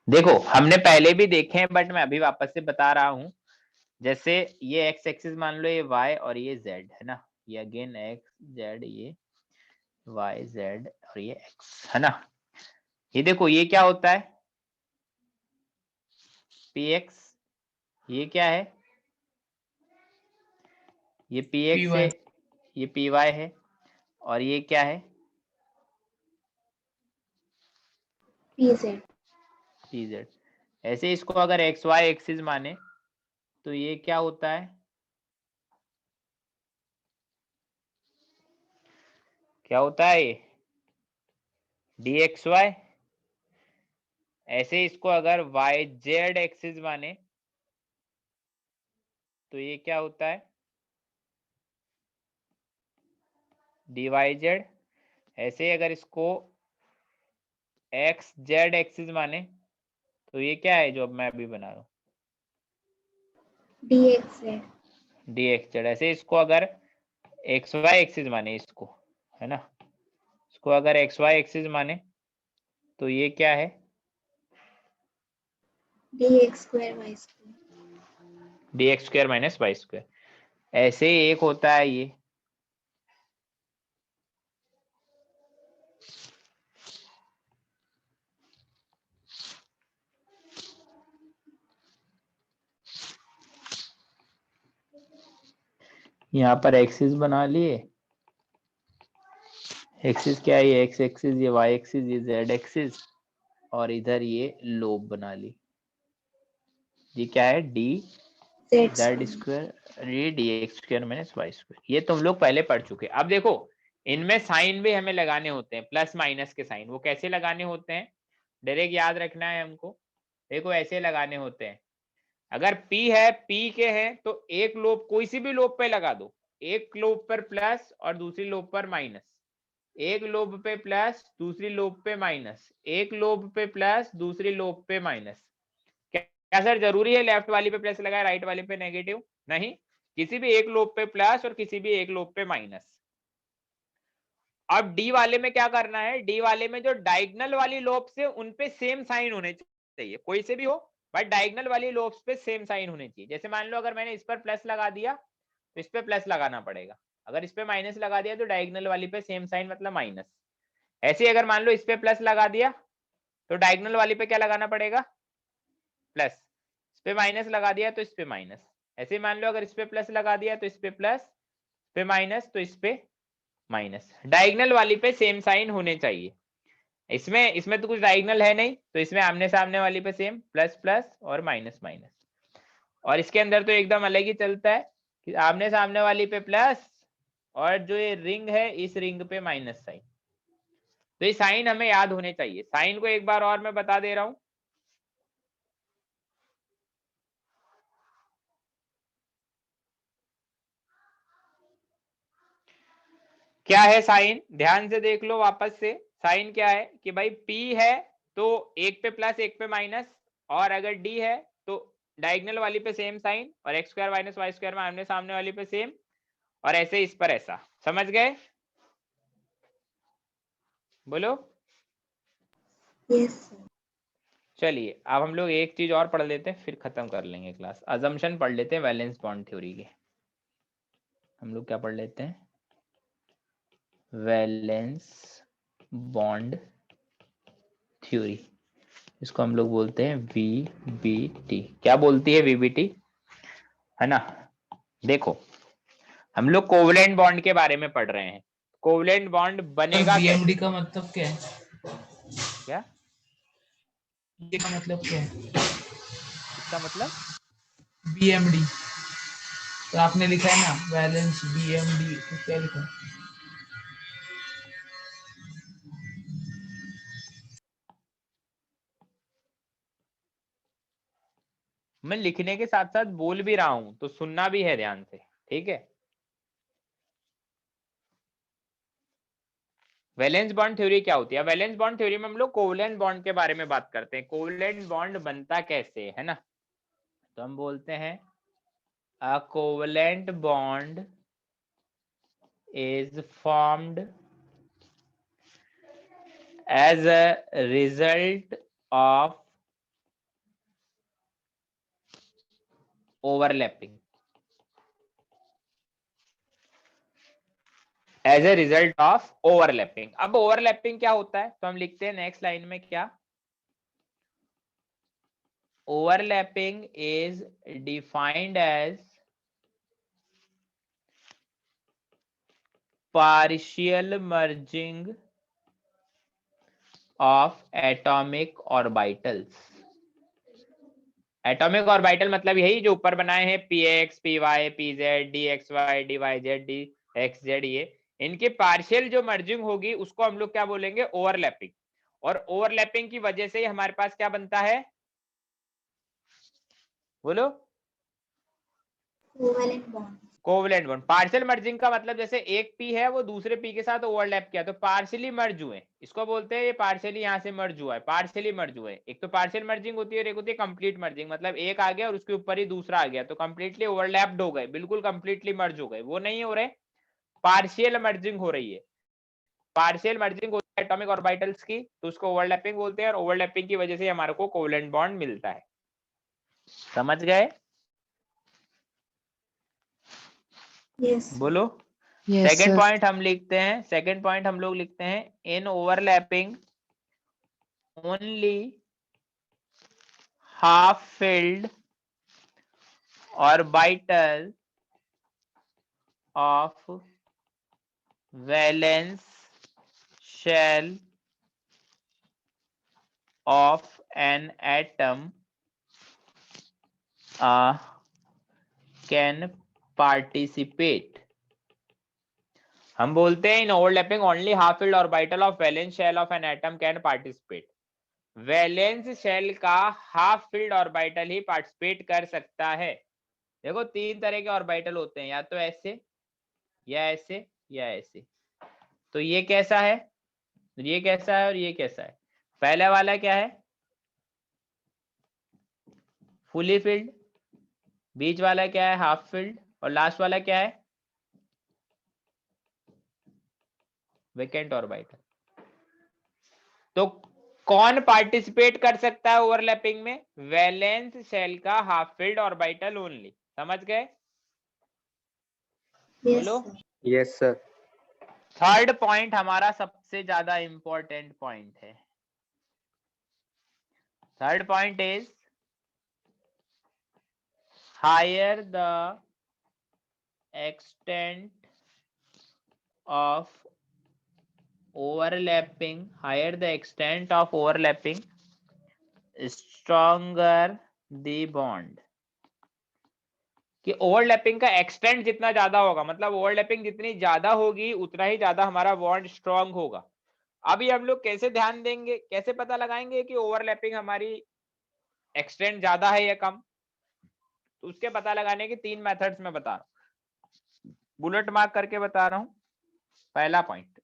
देखो हमने पहले भी देखे हैं, बट मैं अभी वापस से बता रहा हूं। जैसे ये एक्स एक्सिस मान लो, ये वाई और ये जेड है ना, ये अगेन एक्स जेड, ये वाई जेड और ये एक्स है ना। ये देखो ये क्या होता है, पी एक्स। ये क्या है, ये पी एक्स है, ये पी वाई है, और ये क्या है,
PZ.
P Z. ऐसे इसको अगर एक्स वाई एक्सिस माने तो ये क्या होता है, क्या होता है ये डी एक्स वाई। ऐसे इसको अगर वाई जेड एक्सिस माने तो ये क्या होता है, डी वाई जेड। ऐसे अगर इसको एक्स जेड एक्सिस माने तो ये क्या है जो अब मैं अभी बना रहा हूँ,
dxz,
dx। ऐसे इसको अगर एक्स वाई एक्सिस माने इसको, है ना, इसको अगर एक्स वाई एक्सिस माने तो ये क्या है,
dx square y square,
dx square minus Y square. ऐसे एक होता है ये, यहाँ पर एक्सिस बना लिए, एक्सिस क्या है, ये एक्स एक्सिस, ये वाई एक्सिस, ये जेड एक्सिस, और इधर ये लोब बना ली। ये क्या है, D
z
Z
square,
square, ये D X square minus Y square. ये तुम लोग पहले पढ़ चुके। अब देखो इनमें साइन भी हमें लगाने होते हैं, प्लस माइनस के साइन। वो कैसे लगाने होते हैं, डायरेक्ट याद रखना है हमको। देखो ऐसे लगाने होते हैं, अगर P है, P के हैं तो एक लोब कोई सी भी लोब पे लगा दो, एक लोब पर प्लस और दूसरी लोब पर माइनस, एक लोब पे प्लस दूसरी लोब पे माइनस, एक लोब पे प्लस दूसरी लोब पे माइनस। क्या सर जरूरी है लेफ्ट वाली पे प्लस लगाए राइट वाली पे नेगेटिव? नहीं, किसी भी एक लोब पे प्लस और किसी भी एक लोब पे माइनस। अब डी वाले में क्या करना है, डी वाले में जो डायगोनल वाली लोब से उन पे सेम साइन होने चाहिए, कोई से भी हो बट डायगोनल वाली लोब्स पे सेम साइन होने चाहिए। जैसे मान लो अगर मैंने इस पर प्लस लगा दिया तो इस पे प्लस लगाना पड़ेगा, अगर इस पे माइनस लगा दिया तो डायगोनल वाली पे सेम साइन मतलब माइनस। ऐसे ही अगर मान लो इस पे प्लस लगा दिया तो डायगोनल वाली पे क्या लगाना पड़ेगा, प्लस। इस पे माइनस लगा दिया तो इस पे माइनस। ऐसे ही मान लो अगर इस पे प्लस लगा दिया तो इस पे प्लस, इस पे माइनस तो इस पे माइनस। डायगोनल वाली पे सेम साइन होने चाहिए। इसमें तो कुछ डायगोनल है नहीं, तो इसमें आमने सामने वाली पे सेम, प्लस प्लस और माइनस माइनस। और इसके अंदर तो एकदम अलग ही चलता है कि आमने सामने वाली पे प्लस और जो ये रिंग है इस रिंग पे माइनस साइन। तो ये साइन हमें याद होने चाहिए। साइन को एक बार और मैं बता दे रहा हूं, क्या है साइन, ध्यान से देख लो वापस से। साइन क्या है कि भाई P है तो एक पे प्लस एक पे माइनस, और अगर D है तो डायगोनल वाली पे सेम साइन, और x square minus Y square में आमने सामने वाली पे सेम, और ऐसे इस पर ऐसा। समझ गए? बोलो।
yes sir,
चलिए अब हम लोग एक चीज और पढ़ लेते हैं फिर खत्म कर लेंगे क्लास। अजम्पशन पढ़ लेते हैं वैलेंस बॉन्ड थ्योरी के। हम लोग क्या पढ़ लेते हैं, वैलेंस बॉन्ड थ्योरी। इसको हम लोग बोलते हैं VBT। क्या बोलती है VBT, है ना? देखो हम लोग कोवलेंट बॉन्ड के बारे में पढ़ रहे हैं। कोवलेंट बॉन्ड बनेगा
बीएमडी
कैसे?
का मतलब क्या है?
क्या
ये का मतलब क्या है?
इसका मतलब?
बीएमडी तो आपने लिखा है ना, वैलेंस बीएमडी, तो क्या लिखा है?
मैं लिखने के साथ साथ बोल भी रहा हूं तो सुनना भी है ध्यान से, ठीक है? वैलेंस बॉन्ड थ्योरी क्या होती है? वैलेंस बॉन्ड थ्योरी में हम लोग कोवलेंट बॉन्ड के बारे में बात करते हैं। कोवलेंट बॉन्ड बनता कैसे है ना, तो हम बोलते हैं a covalent bond is formed as a result of overlapping, as a result of overlapping। अब overlapping क्या होता है तो हम लिखते हैं नेक्स्ट लाइन में क्या, overlapping is defined as partial merging of atomic orbitals। Atomic orbital मतलब यही जो ऊपर बनाए हैं, px, py, pz, dxy, dyz, dxz, ये इनके पार्शियल जो मर्जिंग होगी उसको हम लोग क्या बोलेंगे, ओवरलैपिंग। और ओवरलैपिंग की वजह से हमारे पास क्या बनता है, बोलो?
covalent bonds,
covalent bond. Partial merging का मतलब जैसे एक पी है वो दूसरे पी के साथ ओवरलैप किया तो पार्शियली मर्ज हुए, इसको बोलते हैं ये पार्शियली यहाँ से मर्ज हुआ है, पार्शियली मर्ज हुए। एक तो पार्शियल मर्जिंग होती है और एक होती है कंप्लीट मर्जिंग, मतलब एक आ गया और उसके ऊपर ही दूसरा आ गया तो कंप्लीटली ओवरलैप्ड हो गए, बिल्कुल कंप्लीटली मर्ज हो गए, वो नहीं हो रहे, पार्शियल मर्जिंग हो रही है। पार्शियल मर्जिंग होती है एटॉमिक ऑर्बिटल्स की तो उसको ओवरलैपिंग बोलते हैं और ओवरलैपिंग की वजह से हमारे को कोवलेंट बॉन्ड मिलता है। समझ गए?
Yes.
बोलो।
Yes,
second
sir.
पॉइंट हम लिखते हैं, सेकेंड पॉइंट हम लोग लिखते हैं in overlapping only half filled orbital of valence shell of an atom can participate. हम बोलते हैं in overlapping only half filled orbital of valence shell of an atom can participate. Valence shell का half filled orbital ही participate कर सकता है। देखो तीन तरह के ऑर्बिटल होते हैं, या तो ऐसे या ऐसे या ऐसे। तो ये कैसा है, ये कैसा है और ये कैसा है? पहले वाला क्या है? Fully filled. बीच वाला क्या है? Half filled. और लास्ट वाला क्या है? Vacant orbital. तो कौन पार्टिसिपेट कर सकता है ओवरलैपिंग में? वैलेंस शेल का हाफ फिल्ड ऑर्बिटल ओनली। समझ गए?
Yes.
बोलो।
Sir.
Yes sir.
Third point हमारा सबसे ज्यादा इंपॉर्टेंट पॉइंट है। Third point is higher the extent of overlapping, higher the extent of overlapping, stronger the bond। कि ओवरलैपिंग का एक्सटेंट जितना ज्यादा होगा, मतलब ओवरलैपिंग जितनी ज्यादा होगी उतना ही ज्यादा हमारा बॉन्ड स्ट्रांग होगा। अभी हम लोग कैसे ध्यान देंगे, कैसे पता लगाएंगे कि ओवरलैपिंग हमारी एक्सटेंट ज्यादा है या कम? तो उसके पता लगाने के तीन मेथड्स में बता रहा हूं, बुलेट मार्क करके बता रहा हूं। पहला पॉइंट,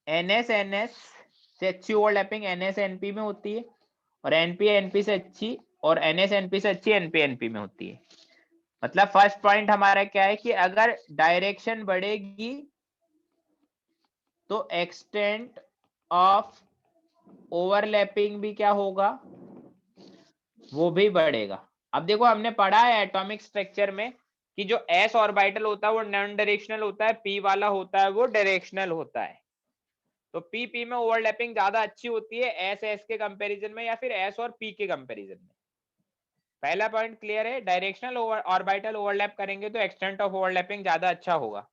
NS NS से अच्छी ओवरलैपिंग NS NP में होती है और NP NP से अच्छी और NS NP से अच्छी NP NP में होती है। मतलब फर्स्ट पॉइंट हमारा क्या है कि अगर डायरेक्शन बढ़ेगी तो एक्सटेंट ऑफ ओवरलैपिंग भी क्या होगा? वो भी बढ़ेगा। अब देखो हमने पढ़ा है एटॉमिक स्ट्रक्चर में कि जो S ऑर्बिटल होता है वो नॉन डायरेक्शनल होता है, P वाला होता है वो डायरेक्शनल होता है। तो पी पी में ओवरलैपिंग ज्यादा अच्छी होती है एस एस के कंपैरिजन में या फिर एस और पी के कंपैरिजन में। पहला पॉइंट क्लियर है? डायरेक्शनल ऑर्बिटल ओवरलैप करेंगे तो एक्सटेंट ऑफ ओवरलैपिंग ज्यादा अच्छा होगा।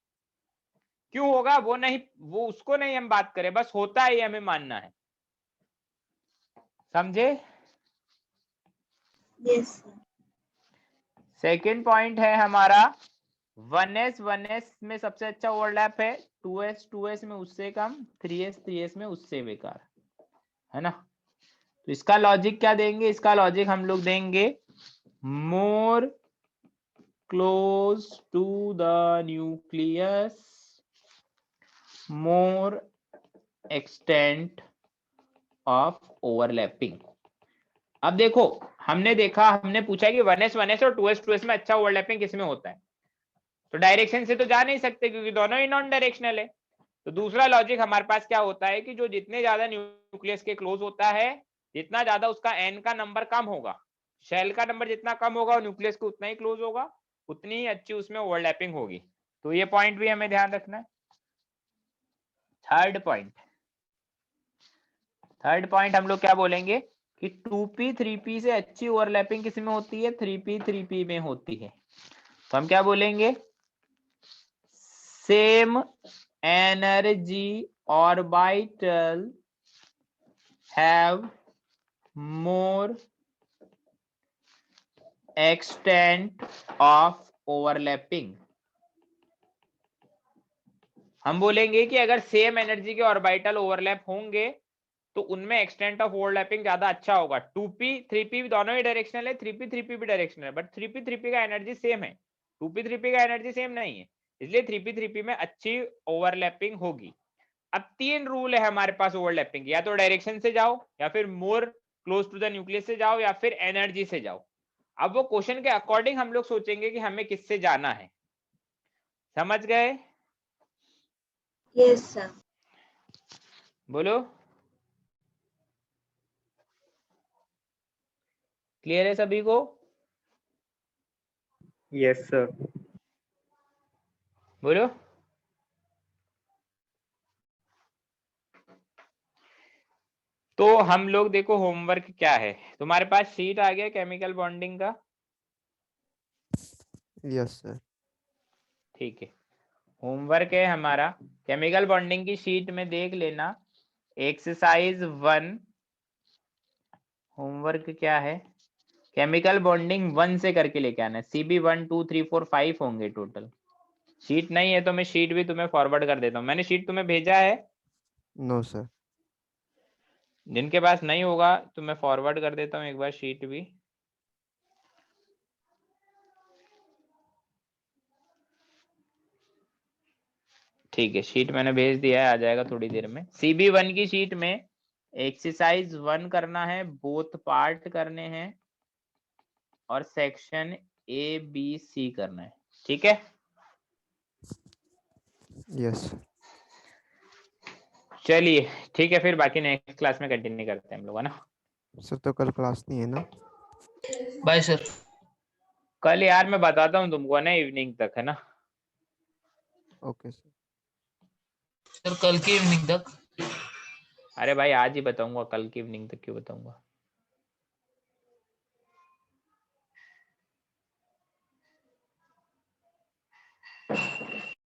क्यों होगा वो नहीं, वो उसको नहीं हम बात करें, बस होता है ये हमें मानना है। समझे?
Yes. Sir.
सेकेंड पॉइंट है हमारा 1s में सबसे अच्छा ओवरलैप है, 2s में उससे कम, 3s में उससे बेकार, है ना? तो इसका लॉजिक क्या देंगे? इसका लॉजिक हम लोग देंगे more close to the nucleus more extent of overlapping. अब देखो हमने देखा, हमने पूछा कि 1s और 2s में अच्छा ओवरलैपिंग किसमें होता है? तो डायरेक्शन से तो जा नहीं सकते क्योंकि दोनों ही नॉन डायरेक्शनल है। तो दूसरा लॉजिक हमारे पास क्या होता है कि जो जितने ज्यादा न्यूक्लियस के क्लोज होता है जितना ज्यादा उसका एन का नंबर कम होगा, शेल का नंबर जितना कम होगा न्यूक्लियस को उतना ही क्लोज होगा, उतनी ही अच्छी उसमें ओवरलैपिंग होगी। तो ये पॉइंट भी हमें ध्यान रखना है। थर्ड पॉइंट हम लोग क्या बोलेंगे कि 2p 3p से अच्छी ओवरलैपिंग किसमें होती है? 3p 3p में होती है। तो हम क्या बोलेंगे? Same energy orbital have more extent of overlapping. हम बोलेंगे कि अगर सेम एनर्जी के ऑर्बिटल ओवरलैप होंगे तो उनमें एक्सटेंट ऑफ ओवरलैपिंग ज्यादा अच्छा होगा। 2p 3p दोनों ही डायरेक्शनल है, 3p 3p भी डायरेक्शनल है, बट 3p 3p का एनर्जी सेम है, 2p 3p का एनर्जी सेम नहीं है, इसलिए 3p 3p में अच्छी ओवरलैपिंग होगी। अब 3 रूल है हमारे पास ओवरलैपिंग, या तो डायरेक्शन से जाओ, या फिर more close to the nucleus से जाओ, या फिर एनर्जी से जाओ। अब वो क्वेश्चन के अकॉर्डिंग हम लोग सोचेंगे कि हमें किससे जाना है, समझ गए?
Yes, sir.
बोलो, क्लियर है सभी को?
Yes sir.
बोलो। तो हम लोग देखो होमवर्क क्या है, तुम्हारे पास शीट आ गया केमिकल बॉन्डिंग का?
Yes sir.
ठीक है, होमवर्क है हमारा केमिकल बॉन्डिंग की शीट में देख लेना, एक्सरसाइज 1 होमवर्क क्या है, केमिकल बॉन्डिंग 1 से करके लेके आना है। CB 1 2 3 4 5 होंगे टोटल। शीट नहीं है तो मैं शीट भी तुम्हें फॉरवर्ड कर देता हूँ, मैंने शीट तुम्हें भेजा है।
No sir.
जिनके पास नहीं होगा तो मैं फॉरवर्ड कर देता हूँ एक बार शीट भी। ठीक है, शीट मैंने भेज दिया है, आ जाएगा थोड़ी देर में। CB 1 की शीट में एक्सरसाइज 1 करना है, बोथ पार्ट करने हैं, और सेक्शन ABC करना है, ठीक है?
यस।
चलिए ठीक है, फिर बाकी नेक्स्ट क्लास में कंटिन्यू करते हैं हम लोग, है ना?
सर तो कल क्लास नहीं है ना?
Bye sir.
कल यार मैं बताता हूँ तुमको ना, इवनिंग तक, है ना?
Okay sir.
सर कल की इवनिंग तक?
अरे भाई आज ही बताऊंगा, कल की इवनिंग तक क्यों बताऊंगा?